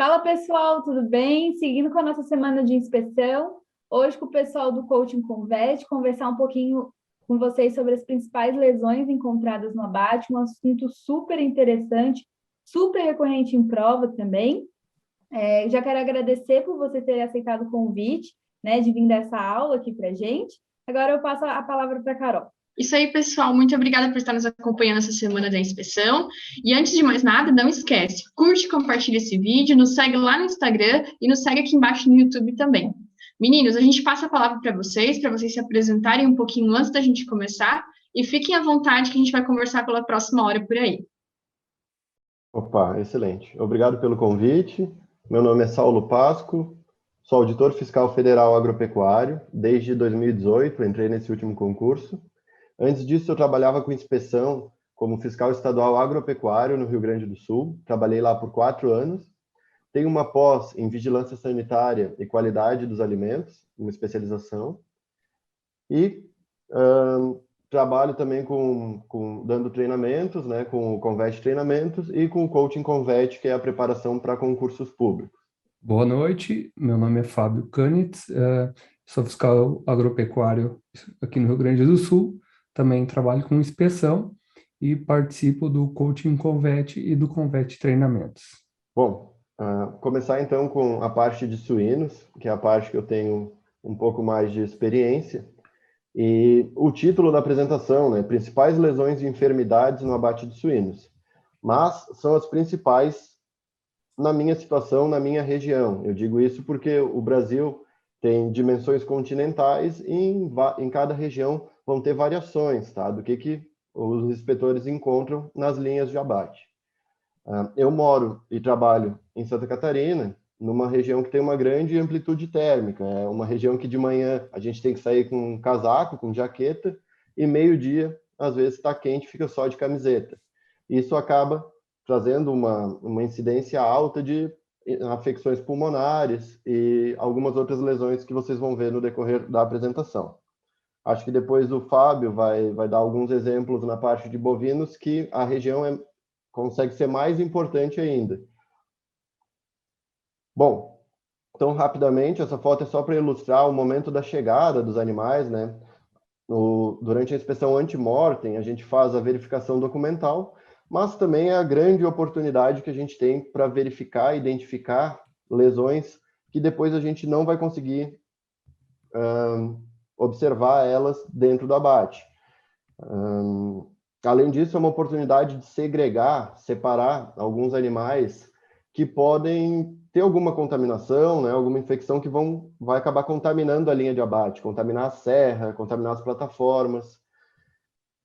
Fala pessoal, tudo bem? Seguindo com a nossa semana de inspeção, hoje com o pessoal do Coaching Convet, conversar um pouquinho com vocês sobre as principais lesões encontradas no abate, um assunto super interessante, super recorrente em prova também. Já quero agradecer por você ter aceitado o convite, né, de vir dessa aula aqui para a gente. Agora eu passo a palavra para a Carol. Isso aí, pessoal. Muito obrigada por estar nos acompanhando essa semana da inspeção. E antes de mais nada, não esquece, curte e compartilha esse vídeo, nos segue lá no Instagram e nos segue aqui embaixo no YouTube também. Meninos, a gente passa a palavra para vocês se apresentarem um pouquinho antes da gente começar e fiquem à vontade que a gente vai conversar pela próxima hora por aí. Opa, excelente. Obrigado pelo convite. Meu nome é Saulo Pasco, sou auditor fiscal federal agropecuário. Desde 2018, entrei nesse último concurso. Antes disso, eu trabalhava com inspeção como fiscal estadual agropecuário no Rio Grande do Sul. Trabalhei lá por 4 anos. Tenho uma pós em vigilância sanitária e qualidade dos alimentos, uma especialização. E trabalho também dando treinamentos, né, com o Convet Treinamentos e com o Coaching Convet, que é a preparação para concursos públicos. Boa noite, meu nome é Fábio Canitz, sou fiscal agropecuário aqui no Rio Grande do Sul, também trabalho com inspeção e participo do Coaching Convet e do Convet Treinamentos. Bom, começar então com a parte de suínos, que é a parte que eu tenho um pouco mais de experiência. E o título da apresentação, né, principais lesões e enfermidades no abate de suínos. Mas são as principais na minha situação, na minha região. Eu digo isso porque o Brasil tem dimensões continentais e em cada região vão ter variações, tá, do que os inspetores encontram nas linhas de abate. Eu moro e trabalho em Santa Catarina, numa região que tem uma grande amplitude térmica. É uma região que de manhã a gente tem que sair com casaco, com jaqueta, e meio-dia, às vezes, está quente, fica só de camiseta. Isso acaba trazendo uma incidência alta de afecções pulmonares e algumas outras lesões que vocês vão ver no decorrer da apresentação. Acho que depois o Fábio vai dar alguns exemplos na parte de bovinos que a região consegue ser mais importante ainda. Bom, então, rapidamente, essa foto é só para ilustrar o momento da chegada dos animais, né? Durante a inspeção ante-mortem, a gente faz a verificação documental, mas também é a grande oportunidade que a gente tem para verificar e identificar lesões que depois a gente não vai conseguir observar elas dentro do abate. Além disso, é uma oportunidade de segregar, separar alguns animais que podem ter alguma contaminação, né, alguma infecção que vai acabar contaminando a linha de abate, contaminar a serra, contaminar as plataformas.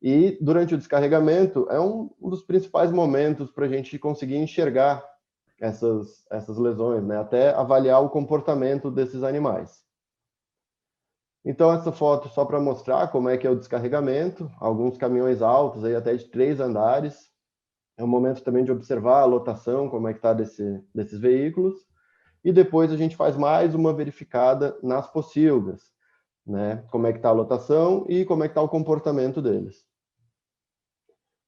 E durante o descarregamento é um dos principais momentos para a gente conseguir enxergar essas lesões, né, até avaliar o comportamento desses animais. Então, essa foto só para mostrar como é que é o descarregamento, alguns caminhões altos, aí até de 3 andares. É um momento também de observar a lotação, como é que está desses veículos. E depois a gente faz mais uma verificada nas pocilgas, né? Como é que está a lotação e como é que está o comportamento deles.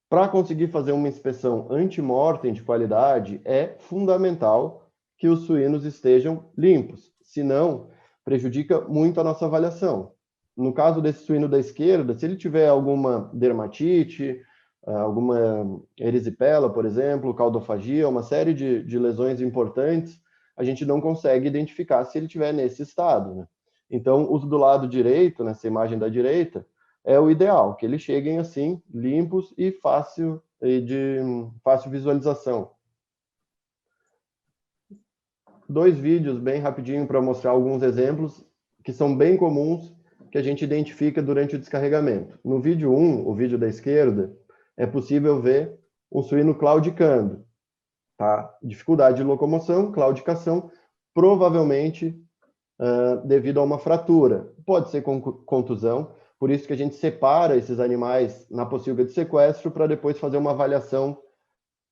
Para conseguir fazer uma inspeção ante-mortem de qualidade, é fundamental que os suínos estejam limpos, senão prejudica muito a nossa avaliação. No caso desse suíno da esquerda, se ele tiver alguma dermatite, alguma erisipela, por exemplo, caudofagia, uma série de lesões importantes, a gente não consegue identificar se ele estiver nesse estado, né? Então, os do lado direito, nessa imagem da direita, é o ideal, que eles cheguem assim, limpos e de fácil visualização. 2 vídeos bem rapidinho para mostrar alguns exemplos que são bem comuns que a gente identifica durante o descarregamento. No vídeo 1, o vídeo da esquerda, é possível ver um suíno claudicando, tá? Dificuldade de locomoção, claudicação, provavelmente devido a uma fratura. Pode ser contusão, por isso que a gente separa esses animais na pocilga de sequestro para depois fazer uma avaliação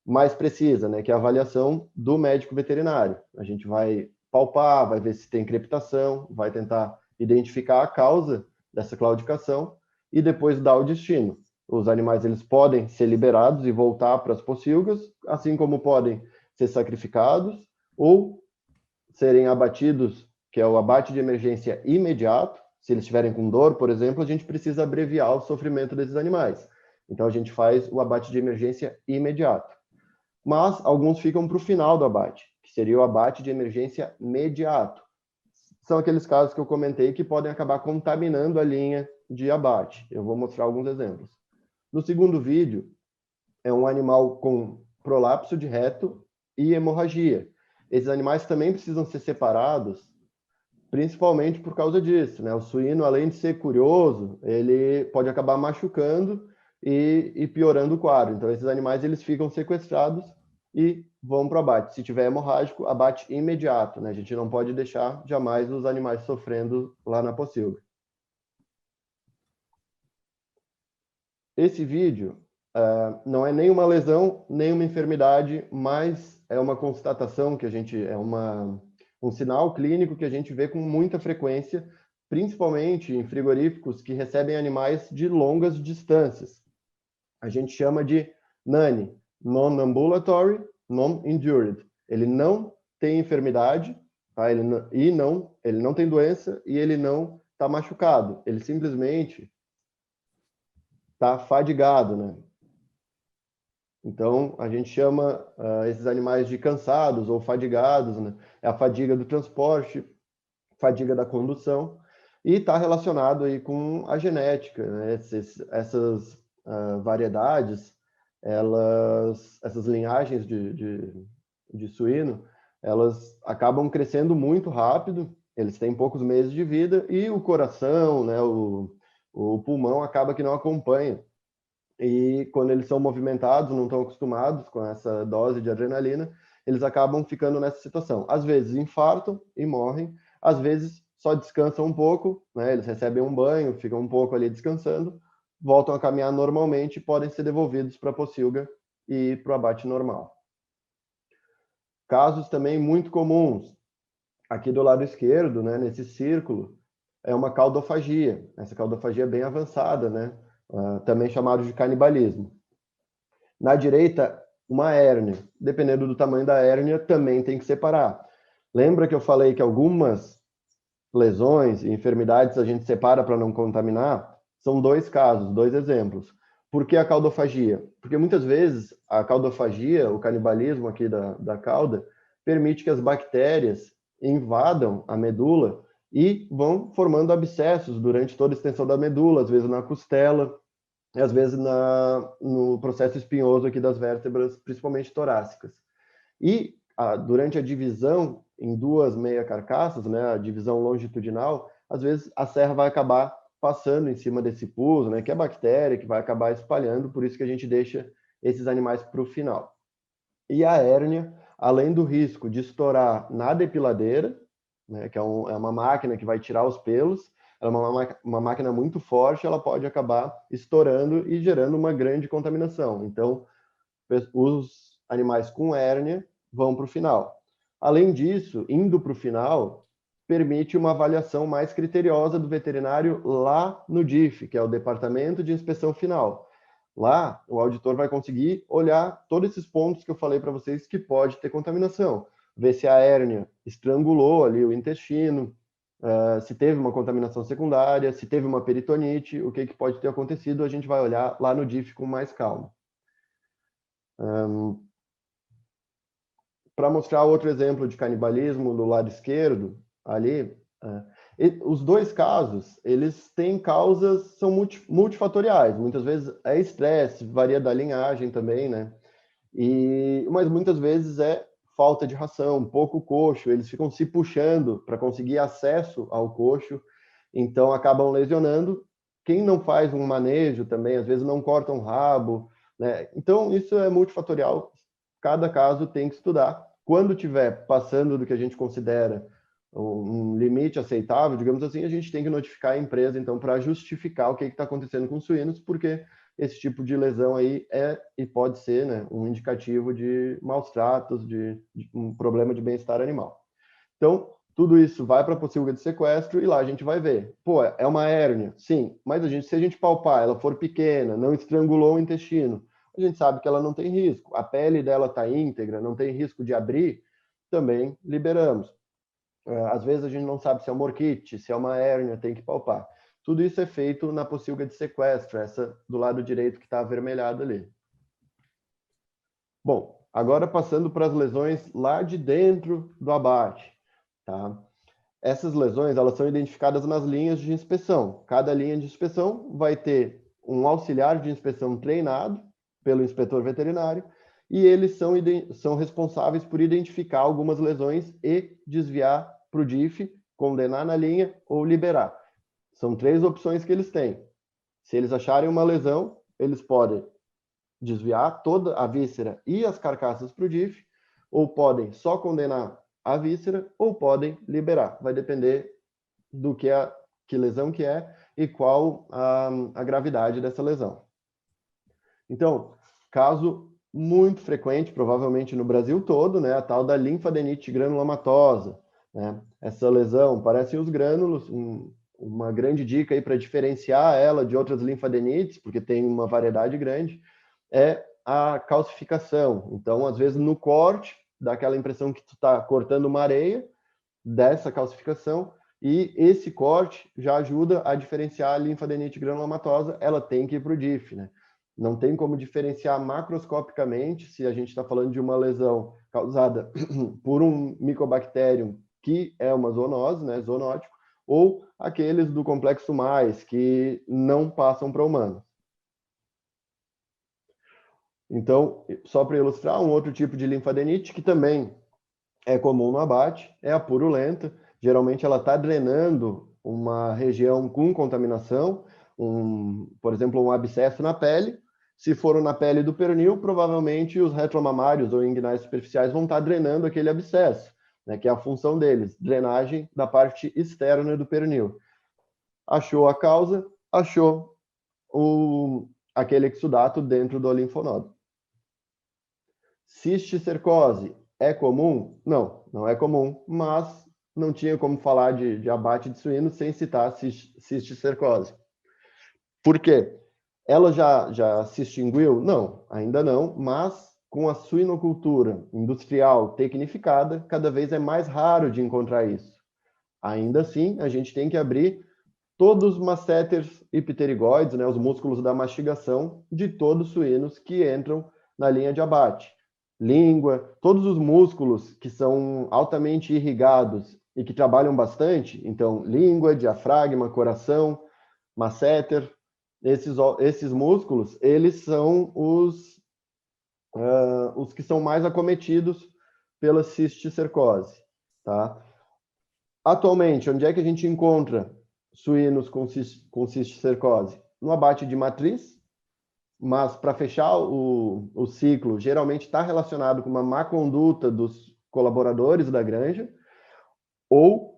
mais precisa, né? Que é a avaliação do médico veterinário. A gente vai palpar, vai ver se tem crepitação, vai tentar identificar a causa dessa claudicação e depois dar o destino. Os animais eles podem ser liberados e voltar para as pocilgas, assim como podem ser sacrificados ou serem abatidos, que é o abate de emergência imediato. Se eles estiverem com dor, por exemplo, a gente precisa abreviar o sofrimento desses animais. Então, a gente faz o abate de emergência imediato. Mas alguns ficam para o final do abate, que seria o abate de emergência imediato. São aqueles casos que eu comentei que podem acabar contaminando a linha de abate. Eu vou mostrar alguns exemplos. No segundo vídeo, é um animal com prolapso de reto e hemorragia. Esses animais também precisam ser separados, principalmente por causa disso, né? O suíno, além de ser curioso, ele pode acabar machucando e piorando o quadro. Então, esses animais eles ficam sequestrados e vão para o abate. Se tiver hemorrágico, abate imediato, né? A gente não pode deixar jamais os animais sofrendo lá na pocilga. Esse vídeo não é nem uma lesão, nem uma enfermidade, mas é uma constatação que a gente, um sinal clínico que a gente vê com muita frequência, principalmente em frigoríficos que recebem animais de longas distâncias. A gente chama de NANI, Non-Ambulatory, Non-Injured. Ele não tem enfermidade, tá? Ele não tem doença e ele não está machucado. Ele simplesmente está fadigado, né? Então, a gente chama esses animais de cansados ou fadigados, né? É a fadiga do transporte, fadiga da condução, e está relacionado aí com a genética, né? Essas variedades, essas linhagens de suíno, elas acabam crescendo muito rápido, eles têm poucos meses de vida, e o coração, né, o pulmão acaba que não acompanha. E quando eles são movimentados, não estão acostumados com essa dose de adrenalina, eles acabam ficando nessa situação. Às vezes infartam e morrem, às vezes só descansam um pouco, né? Eles recebem um banho, ficam um pouco ali descansando, voltam a caminhar normalmente e podem ser devolvidos para a pocilga e para o abate normal. Casos também muito comuns, aqui do lado esquerdo, né, nesse círculo, é uma caudofagia. Essa caudofagia é bem avançada, né? Também chamado de canibalismo. Na direita, uma hérnia. Dependendo do tamanho da hérnia, também tem que separar. Lembra que eu falei que algumas lesões e enfermidades a gente separa para não contaminar? São dois casos, dois exemplos. Por que a caudofagia? Porque muitas vezes a caudofagia, o canibalismo aqui da cauda, permite que as bactérias invadam a medula e vão formando abscessos durante toda a extensão da medula, às vezes na costela, e às vezes no processo espinhoso aqui das vértebras, principalmente torácicas. E durante a divisão em duas meia carcaças, né, a divisão longitudinal, às vezes a serra vai acabar passando em cima desse pus, né, que é bactéria, que vai acabar espalhando, por isso que a gente deixa esses animais para o final. E a hérnia, além do risco de estourar na depiladeira, né, que é uma máquina que vai tirar os pelos, ela é uma máquina muito forte, ela pode acabar estourando e gerando uma grande contaminação. Então, os animais com hérnia vão para o final. Além disso, indo para o final, permite uma avaliação mais criteriosa do veterinário lá no DIF, que é o Departamento de Inspeção Final. Lá, o auditor vai conseguir olhar todos esses pontos que eu falei para vocês que pode ter contaminação. Ver se a hérnia estrangulou ali o intestino, se teve uma contaminação secundária, se teve uma peritonite, o que pode ter acontecido, a gente vai olhar lá no DIF com mais calma. Para mostrar outro exemplo de canibalismo do lado esquerdo, ali, os dois casos, eles têm causas, são multifatoriais. Muitas vezes é estresse, varia da linhagem também, né? Mas muitas vezes é falta de ração, pouco coxo, eles ficam se puxando para conseguir acesso ao coxo, então acabam lesionando. Quem não faz um manejo também, às vezes não corta um rabo, né? Então isso é multifatorial, cada caso tem que estudar. Quando tiver passando do que a gente considera um limite aceitável, digamos assim, a gente tem que notificar a empresa, então, para justificar o que está acontecendo com os suínos, porque esse tipo de lesão aí é e pode ser, né, um indicativo de maus tratos, de um problema de bem-estar animal. Então, tudo isso vai para a pocilga de sequestro e lá a gente vai ver. Pô, é uma hérnia? Sim, mas se a gente palpar, ela for pequena, não estrangulou o intestino, a gente sabe que ela não tem risco. A pele dela está íntegra, não tem risco de abrir, também liberamos. Às vezes a gente não sabe se é uma orquite, se é uma hérnia, tem que palpar. Tudo isso é feito na pocilga de sequestro, essa do lado direito que está avermelhada ali. Bom, agora passando para as lesões lá de dentro do abate, tá? Essas lesões, elas são identificadas nas linhas de inspeção. Cada linha de inspeção vai ter um auxiliar de inspeção treinado pelo inspetor veterinário e eles são responsáveis por identificar algumas lesões e desviar para o DIF, condenar na linha ou liberar. São 3 opções que eles têm. Se eles acharem uma lesão, eles podem desviar toda a víscera e as carcaças para o DIF, ou podem só condenar a víscera, ou podem liberar. Vai depender do que lesão que é e qual a gravidade dessa lesão. Então, caso muito frequente, provavelmente no Brasil todo, né, a tal da linfadenite granulomatosa, né? Essa lesão, parecem os grânulos, uma grande dica aí para diferenciar ela de outras linfadenites, porque tem uma variedade grande, é a calcificação. Então, às vezes, no corte, dá aquela impressão que tu está cortando uma areia dessa calcificação, e esse corte já ajuda a diferenciar a linfadenite granulomatosa, ela tem que ir para o DIF, né? Não tem como diferenciar macroscopicamente se a gente está falando de uma lesão causada por um Mycobacterium, que é uma zoonose, né, zoonótico, ou aqueles do complexo mais, que não passam para humanos. Então, só para ilustrar, um outro tipo de linfadenite que também é comum no abate é a purulenta. Geralmente ela está drenando uma região com contaminação, por exemplo, um abscesso na pele. Se for na pele do pernil, provavelmente os retromamários ou inguinais superficiais vão estar drenando aquele abscesso, né, que é a função deles, drenagem da parte externa do pernil. Achou a causa, achou aquele exudato dentro do linfonodo. Cisticercose é comum? Não, não é comum, mas não tinha como falar de abate de suíno sem citar cisticercose. Por quê? Ela já se extinguiu? Não, ainda não, mas com a suinocultura industrial tecnificada, cada vez é mais raro de encontrar isso. Ainda assim, a gente tem que abrir todos os masséteres ipterigoides, né, os músculos da mastigação de todos os suínos que entram na linha de abate. Língua, todos os músculos que são altamente irrigados e que trabalham bastante, então língua, diafragma, coração, masséter, esses músculos, eles são os que são mais acometidos pela cisticercose, tá? Atualmente, onde é que a gente encontra suínos com cisticercose? No abate de matriz, mas para fechar o ciclo, geralmente está relacionado com uma má conduta dos colaboradores da granja, ou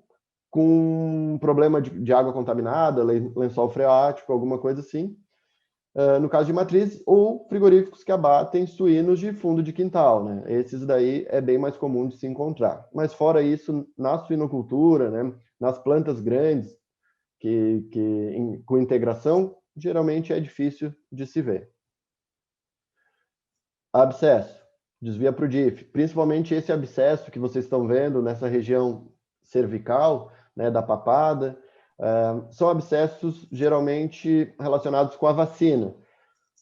com um problema de água contaminada, lençol freático, alguma coisa assim. No caso de matriz, ou frigoríficos que abatem suínos de fundo de quintal, né? Esses daí é bem mais comum de se encontrar. Mas fora isso, na suinocultura, né, nas plantas grandes, com integração, geralmente é difícil de se ver. Abscesso, desvia para o DIF. Principalmente esse abscesso que vocês estão vendo nessa região cervical, né, da papada, são abscessos geralmente relacionados com a vacina,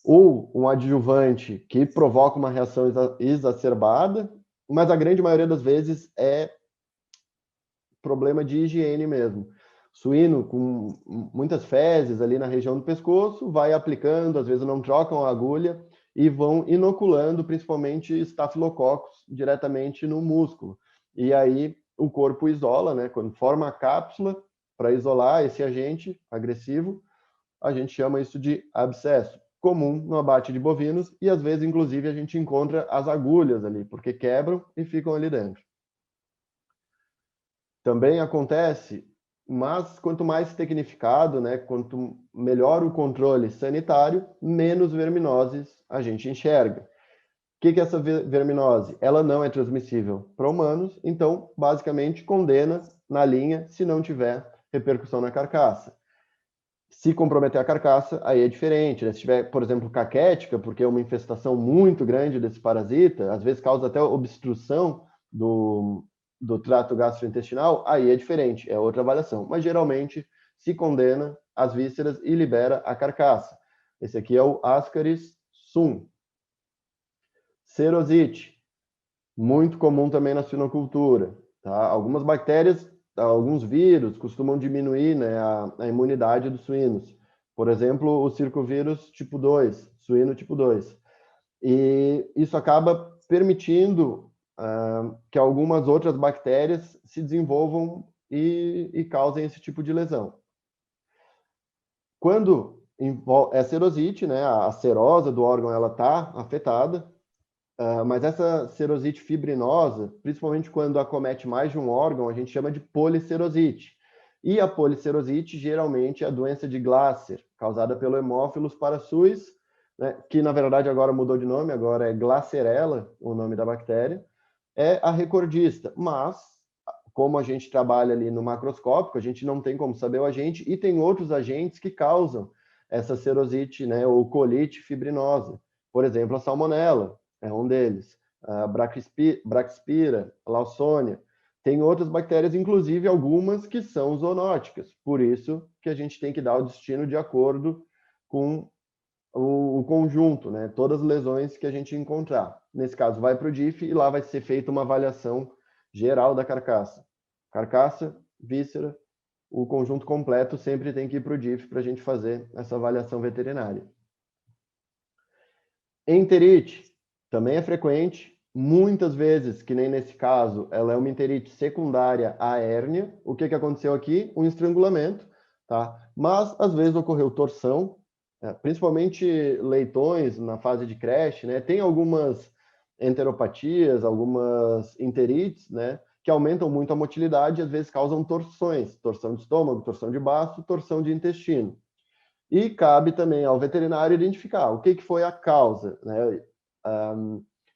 ou um adjuvante que provoca uma reação exacerbada, mas a grande maioria das vezes é problema de higiene mesmo. Suíno com muitas fezes ali na região do pescoço, vai aplicando, às vezes não trocam a agulha e vão inoculando principalmente estafilococos diretamente no músculo. E aí o corpo isola, né? Quando forma a cápsula para isolar esse agente agressivo, a gente chama isso de abscesso. Comum no abate de bovinos e às vezes, inclusive, a gente encontra as agulhas ali, porque quebram e ficam ali dentro. Também acontece, mas quanto mais tecnificado, né, quanto melhor o controle sanitário, menos verminoses a gente enxerga. O que é essa verminose? Ela não é transmissível para humanos, então, basicamente, condena na linha se não tiver repercussão na carcaça. Se comprometer a carcaça, aí é diferente, né? Se tiver, por exemplo, caquética, porque é uma infestação muito grande desse parasita, às vezes causa até obstrução do trato gastrointestinal, aí é diferente, é outra avaliação. Mas geralmente se condena as vísceras e libera a carcaça. Esse aqui é o Ascaris sum. Serosite, muito comum também na suinocultura. Tá? Algumas bactérias, alguns vírus costumam diminuir, né, a imunidade dos suínos. Por exemplo, o circovírus tipo 2, suíno tipo 2. E isso acaba permitindo que algumas outras bactérias se desenvolvam e causem esse tipo de lesão. Quando é serosite, né, a serosa do órgão ela está afetada, mas essa serosite fibrinosa, principalmente quando acomete mais de um órgão, a gente chama de policerosite. E a policerosite geralmente é a doença de Glasser, causada pelo Haemophilus parasuis, né, que na verdade agora mudou de nome, agora é Glasserella, o nome da bactéria, é a recordista, mas como a gente trabalha ali no macroscópico, a gente não tem como saber o agente, e tem outros agentes que causam essa serosite, né, ou colite fibrinosa. Por exemplo, a salmonela é um deles, a Braxpira, a Lawsonia. Tem outras bactérias, inclusive algumas que são zoonóticas, por isso que a gente tem que dar o destino de acordo com o conjunto, né? Todas as lesões que a gente encontrar. Nesse caso, vai para o DIF e lá vai ser feita uma avaliação geral da carcaça. Carcaça, víscera, o conjunto completo sempre tem que ir para o DIF para a gente fazer essa avaliação veterinária. Enterite também é frequente, muitas vezes, que nem nesse caso, ela é uma enterite secundária à hérnia. O que aconteceu aqui? Um estrangulamento, tá? Mas às vezes ocorreu torção, principalmente leitões na fase de creche, né? Tem algumas enteropatias, algumas enterites, né? Que aumentam muito a motilidade e às vezes causam torções, torção de estômago, torção de baço, torção de intestino. E cabe também ao veterinário identificar o que foi a causa, né?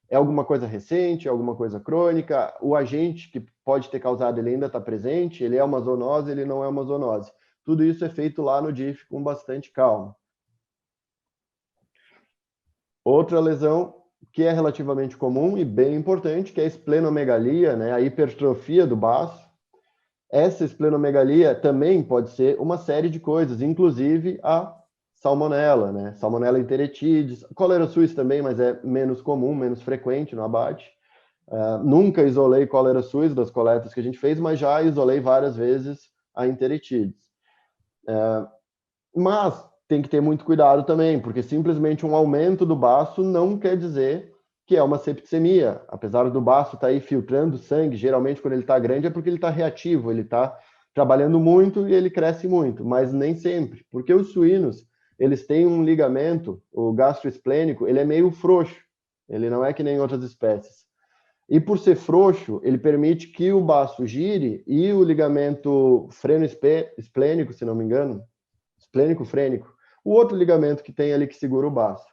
É alguma coisa recente, é alguma coisa crônica, o agente que pode ter causado ele ainda está presente, ele é uma zoonose, ele não é uma zoonose. Tudo isso é feito lá no DIF com bastante calma. Outra lesão que é relativamente comum e bem importante, que é a esplenomegalia, né, a hipertrofia do baço. Essa esplenomegalia também pode ser uma série de coisas, inclusive a salmonela, né, Salmonella enteritidis, cólera suis também, mas é menos comum, menos frequente no abate. Nunca isolei cólera suis das coletas que a gente fez, mas já isolei várias vezes a enteritidis. Mas tem que ter muito cuidado também, porque simplesmente um aumento do baço não quer dizer que é uma septicemia. Apesar do baço estar aí filtrando sangue, geralmente quando ele está grande é porque ele está reativo, ele está trabalhando muito e ele cresce muito, mas nem sempre, porque os suínos, eles têm um ligamento, o gastroesplênico, ele é meio frouxo, ele não é que nem outras espécies. E por ser frouxo, ele permite que o baço gire e o ligamento freno-esplênico, se não me engano, esplênico-frênico, o outro ligamento que tem ali que segura o baço,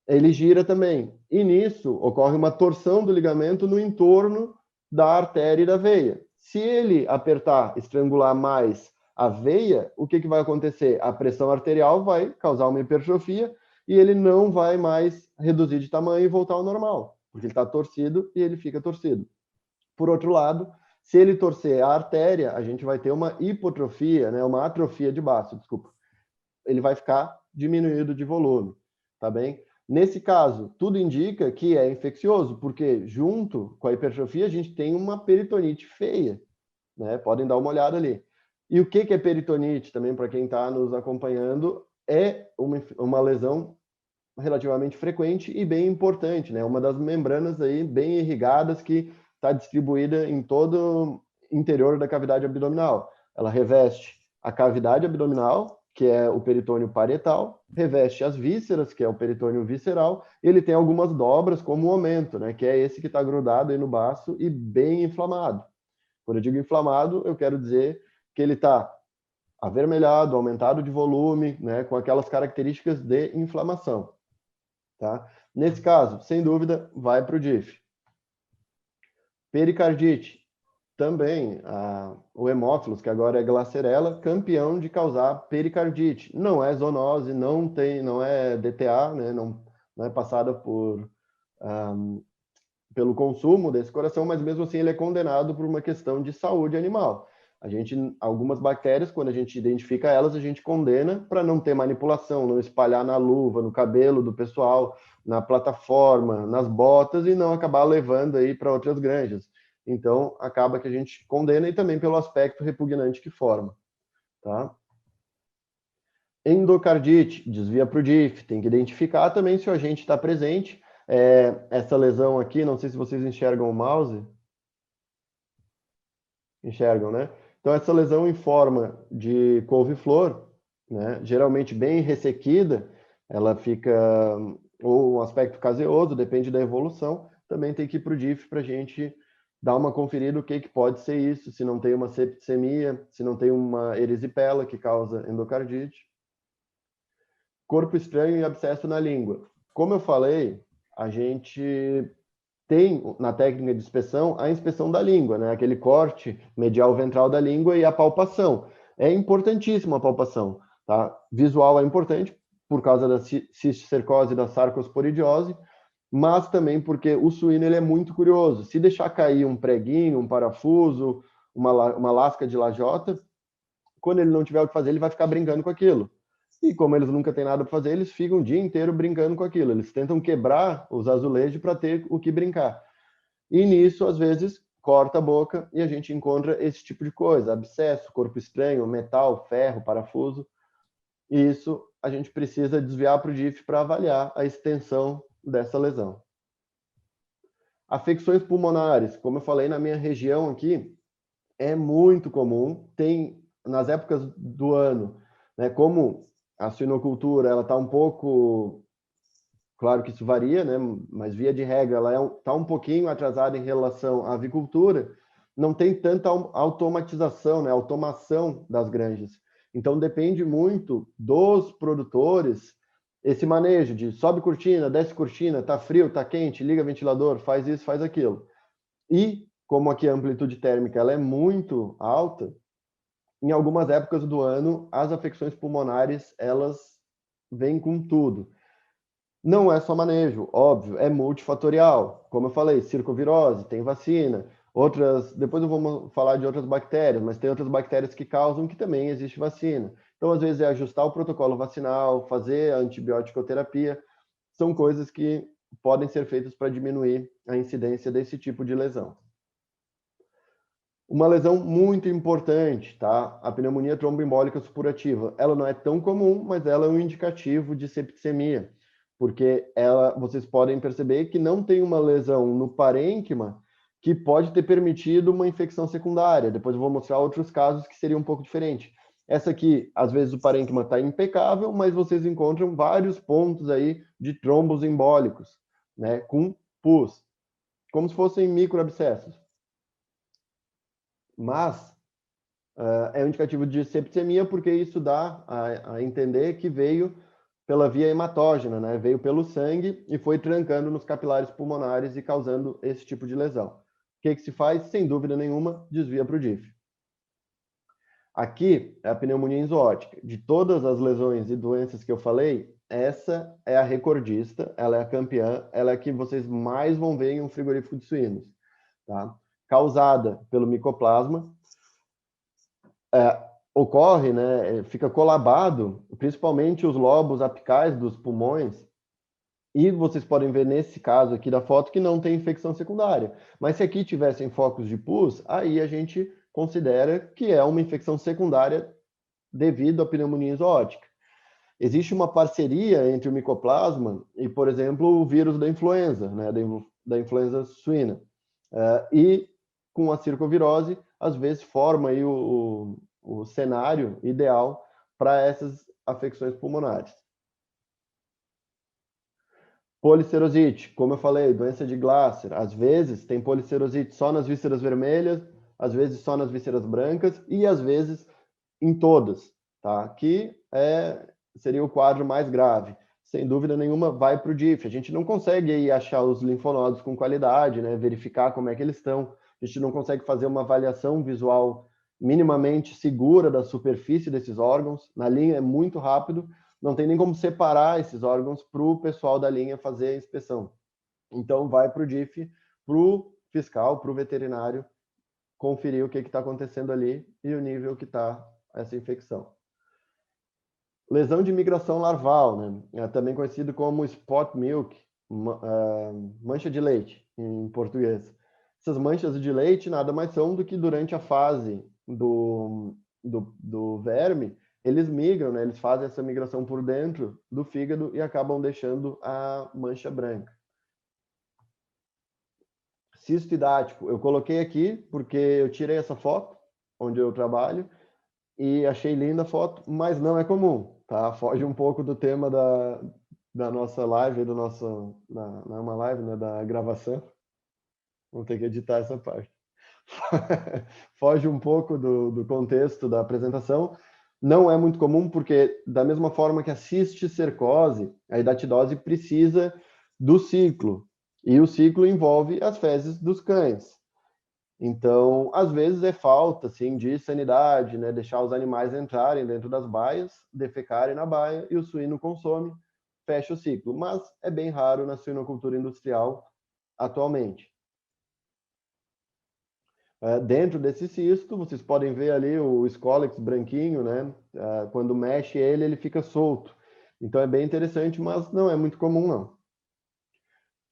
ele gira também. E nisso ocorre uma torção do ligamento no entorno da artéria e da veia. Se ele apertar, estrangular mais a veia, o que vai acontecer? A pressão arterial vai causar uma hipertrofia e ele não vai mais reduzir de tamanho e voltar ao normal, porque ele está torcido e ele fica torcido. Por outro lado, se ele torcer a artéria, a gente vai ter uma hipotrofia, né, uma atrofia de baço, desculpa. Ele vai ficar diminuído de volume, tá bem? Nesse caso, tudo indica que é infeccioso, porque junto com a hipertrofia a gente tem uma peritonite feia, né? Podem dar uma olhada ali. E o que é peritonite, também para quem está nos acompanhando, é uma lesão relativamente frequente e bem importante, né? Uma das membranas aí bem irrigadas que está distribuída em todo o interior da cavidade abdominal. Ela reveste a cavidade abdominal, que é o peritônio parietal, reveste as vísceras, que é o peritônio visceral, e ele tem algumas dobras, como o aumento, né, que é esse que está grudado aí no baço e bem inflamado. Quando eu digo inflamado, eu quero dizer que ele está avermelhado, aumentado de volume, né, com aquelas características de inflamação. Tá? Nesse caso, sem dúvida, vai para o DIF. Pericardite. Também o Haemophilus, que agora é Glasserella, campeão de causar pericardite. Não é zoonose, não é DTA, né? Não é passada por pelo consumo desse coração, mas mesmo assim ele é condenado por uma questão de saúde animal. Algumas bactérias, quando a gente identifica elas, a gente condena para não ter manipulação, não espalhar na luva, no cabelo do pessoal, na plataforma, nas botas e não acabar levando aí para outras granjas. Então, acaba que a gente condena e também pelo aspecto repugnante que forma, tá? Endocardite, desvia para o DIF, tem que identificar também se o agente está presente. Essa lesão aqui, não sei se vocês enxergam o mouse. Enxergam, né? Então, essa lesão em forma de couve-flor, né, geralmente bem ressequida, ela fica, ou um aspecto caseoso, depende da evolução, também tem que ir para o DIF para a gente dar uma conferida o que pode ser isso, se não tem uma septicemia, se não tem uma erisipela que causa endocardite. Corpo estranho e abscesso na língua. Como eu falei, a gente tem na técnica de inspeção a inspeção da língua, né? Aquele corte medial ventral da língua e a palpação. É importantíssima a palpação, tá? Visual é importante por causa da cisticercose e da sarcosporidiose, mas também porque o suíno ele é muito curioso. Se deixar cair um preguinho, um parafuso, uma lasca de lajota, quando ele não tiver o que fazer, ele vai ficar brincando com aquilo. E como eles nunca têm nada para fazer, eles ficam o dia inteiro brincando com aquilo. Eles tentam quebrar os azulejos para ter o que brincar. E nisso, às vezes, corta a boca e a gente encontra esse tipo de coisa. Abscesso, corpo estranho, metal, ferro, parafuso. E isso a gente precisa desviar para o DIF para avaliar a extensão dessa lesão. Afecções pulmonares, como eu falei, na minha região aqui, é muito comum. Tem, nas épocas do ano, né, como a suinocultura ela está um pouco, claro que isso varia, né, mas via de regra ela está um pouquinho atrasada em relação à avicultura, não tem tanta automatização, né, automação das granjas. Então depende muito dos produtores esse manejo de sobe cortina, desce cortina, tá frio, tá quente, liga ventilador, faz isso, faz aquilo. E como aqui a amplitude térmica ela é muito alta, em algumas épocas do ano, as afecções pulmonares, elas vêm com tudo. Não é só manejo, óbvio, é multifatorial. Como eu falei, circovirose, tem vacina. Outras, depois eu vou falar de outras bactérias, mas tem outras bactérias que causam que também existe vacina. Então, às vezes, é ajustar o protocolo vacinal, fazer a antibiótico-terapia. São coisas que podem ser feitas para diminuir a incidência desse tipo de lesão. Uma lesão muito importante, tá? A pneumonia tromboembólica supurativa. Ela não é tão comum, mas ela é um indicativo de septicemia, porque vocês podem perceber que não tem uma lesão no parênquima que pode ter permitido uma infecção secundária. Depois eu vou mostrar outros casos que seriam um pouco diferentes. Essa aqui, às vezes o parênquima está impecável, mas vocês encontram vários pontos aí de trombos embólicos, né? Com pus, como se fossem microabscessos. Mas é um indicativo de septicemia porque isso dá a entender que veio pela via hematógena, né? Veio pelo sangue e foi trancando nos capilares pulmonares e causando esse tipo de lesão. O que se faz? Sem dúvida nenhuma, desvia para o DIF. Aqui é a pneumonia enzootica. De todas as lesões e doenças que eu falei, essa é a recordista, ela é a campeã, ela é a que vocês mais vão ver em um frigorífico de suínos, tá? Causada pelo micoplasma, ocorre, né, fica colabado, principalmente os lobos apicais dos pulmões, e vocês podem ver nesse caso aqui da foto que não tem infecção secundária. Mas se aqui tivessem focos de pus, aí a gente considera que é uma infecção secundária devido à pneumonia enzootica. Existe uma parceria entre o micoplasma e, por exemplo, o vírus da influenza, né, da influenza suína. E com a circovirose, às vezes forma aí o cenário ideal para essas afecções pulmonares. Policerosite, como eu falei, doença de Glasser. Às vezes tem policerosite só nas vísceras vermelhas, às vezes só nas vísceras brancas e às vezes em todas, tá? Que seria o quadro mais grave. Sem dúvida nenhuma, vai para o DIF. A gente não consegue aí achar os linfonodos com qualidade, né? Verificar como é que eles estão. A gente não consegue fazer uma avaliação visual minimamente segura da superfície desses órgãos. Na linha é muito rápido, não tem nem como separar esses órgãos para o pessoal da linha fazer a inspeção. Então, vai para o DIF para o fiscal, para o veterinário, conferir o que está acontecendo ali e o nível que está essa infecção. Lesão de migração larval, né? É também conhecido como spot milk, mancha de leite, em português. Essas manchas de leite nada mais são do que durante a fase do verme, eles migram, né? Eles fazem essa migração por dentro do fígado e acabam deixando a mancha branca. Cisto hidático, eu coloquei aqui porque eu tirei essa foto, onde eu trabalho, e achei linda a foto, mas não é comum, tá? Foge um pouco do tema da nossa live, não é uma live, né? Da gravação. Vou ter que editar essa parte. Foge um pouco do contexto da apresentação. Não é muito comum porque, da mesma forma que a cisticercose, a hidatidose precisa do ciclo. E o ciclo envolve as fezes dos cães. Então, às vezes é falta, assim, de sanidade, né? Deixar os animais entrarem dentro das baias, defecarem na baia e o suíno consome, fecha o ciclo. Mas é bem raro na suinocultura industrial atualmente. Dentro desse cisto, vocês podem ver ali o Scolex branquinho, né? Quando mexe ele, ele fica solto. Então é bem interessante, mas não é muito comum, não.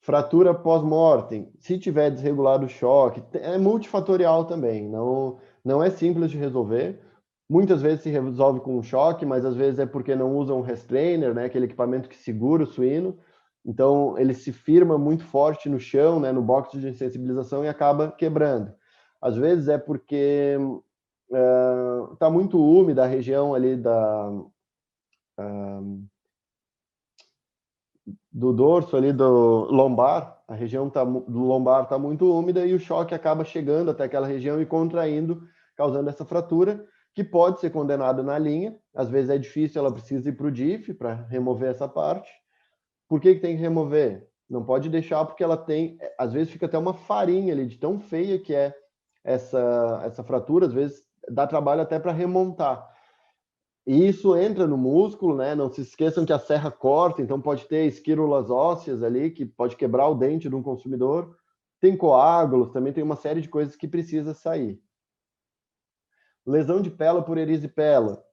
Fratura pós-mortem. Se tiver desregulado o choque, é multifatorial também. Não é simples de resolver. Muitas vezes se resolve com um choque, mas às vezes é porque não usam um restrainer, né? Aquele equipamento que segura o suíno. Então ele se firma muito forte no chão, né? No box de sensibilização e acaba quebrando. Às vezes é porque está muito úmida a região ali do dorso, ali do lombar, a região do lombar está muito úmida e o choque acaba chegando até aquela região e contraindo, causando essa fratura, que pode ser condenada na linha. Às vezes é difícil, ela precisa ir para o DIF para remover essa parte. Por que tem que remover? Não pode deixar porque ela tem, às vezes fica até uma farinha ali, de tão feia que é essa fratura, às vezes dá trabalho até para remontar. E isso entra no músculo, né? Não se esqueçam que a serra corta, então pode ter esquírulas ósseas ali, que pode quebrar o dente de um consumidor. Tem coágulos, também tem uma série de coisas que precisa sair. Lesão de pela por erisipela.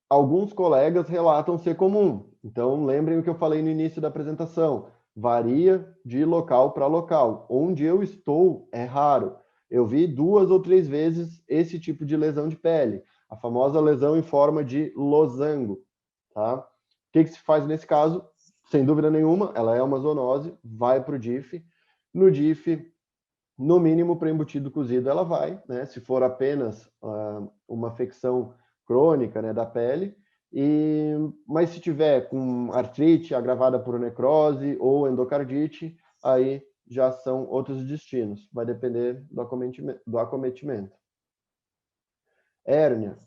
Alguns colegas relatam ser comum. Então, lembrem o que eu falei no início da apresentação. Varia de local para local. Onde eu estou, é raro. Eu vi 2 ou 3 vezes esse tipo de lesão de pele. A famosa lesão em forma de losango. Tá? O que se faz nesse caso? Sem dúvida nenhuma, ela é uma zoonose, vai para o DIF. No DIF, no mínimo, para embutido cozido, ela vai. Né? Se for apenas uma afecção crônica, né, da pele. Mas se tiver com artrite agravada por necrose ou endocardite, aí já são outros destinos. Vai depender do acometimento. Hérnia.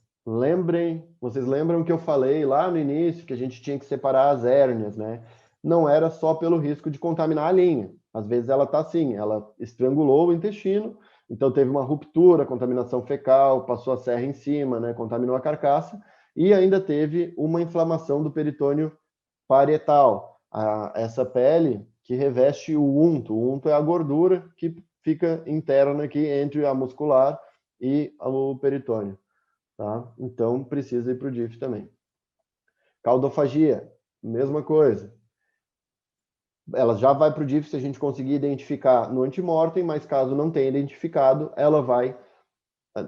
Vocês lembram que eu falei lá no início que a gente tinha que separar as hérnias, né? Não era só pelo risco de contaminar a linha. Às vezes ela está assim, ela estrangulou o intestino, então teve uma ruptura, contaminação fecal, passou a serra em cima, né? Contaminou a carcaça e ainda teve uma inflamação do peritônio parietal. Essa pele que reveste o unto. O unto é a gordura que fica interna aqui entre a muscular e o peritônio. Tá? Então, precisa ir para o DIF também. Caudofagia, mesma coisa. Ela já vai para o DIF se a gente conseguir identificar no antemortem, mas caso não tenha identificado, ela vai,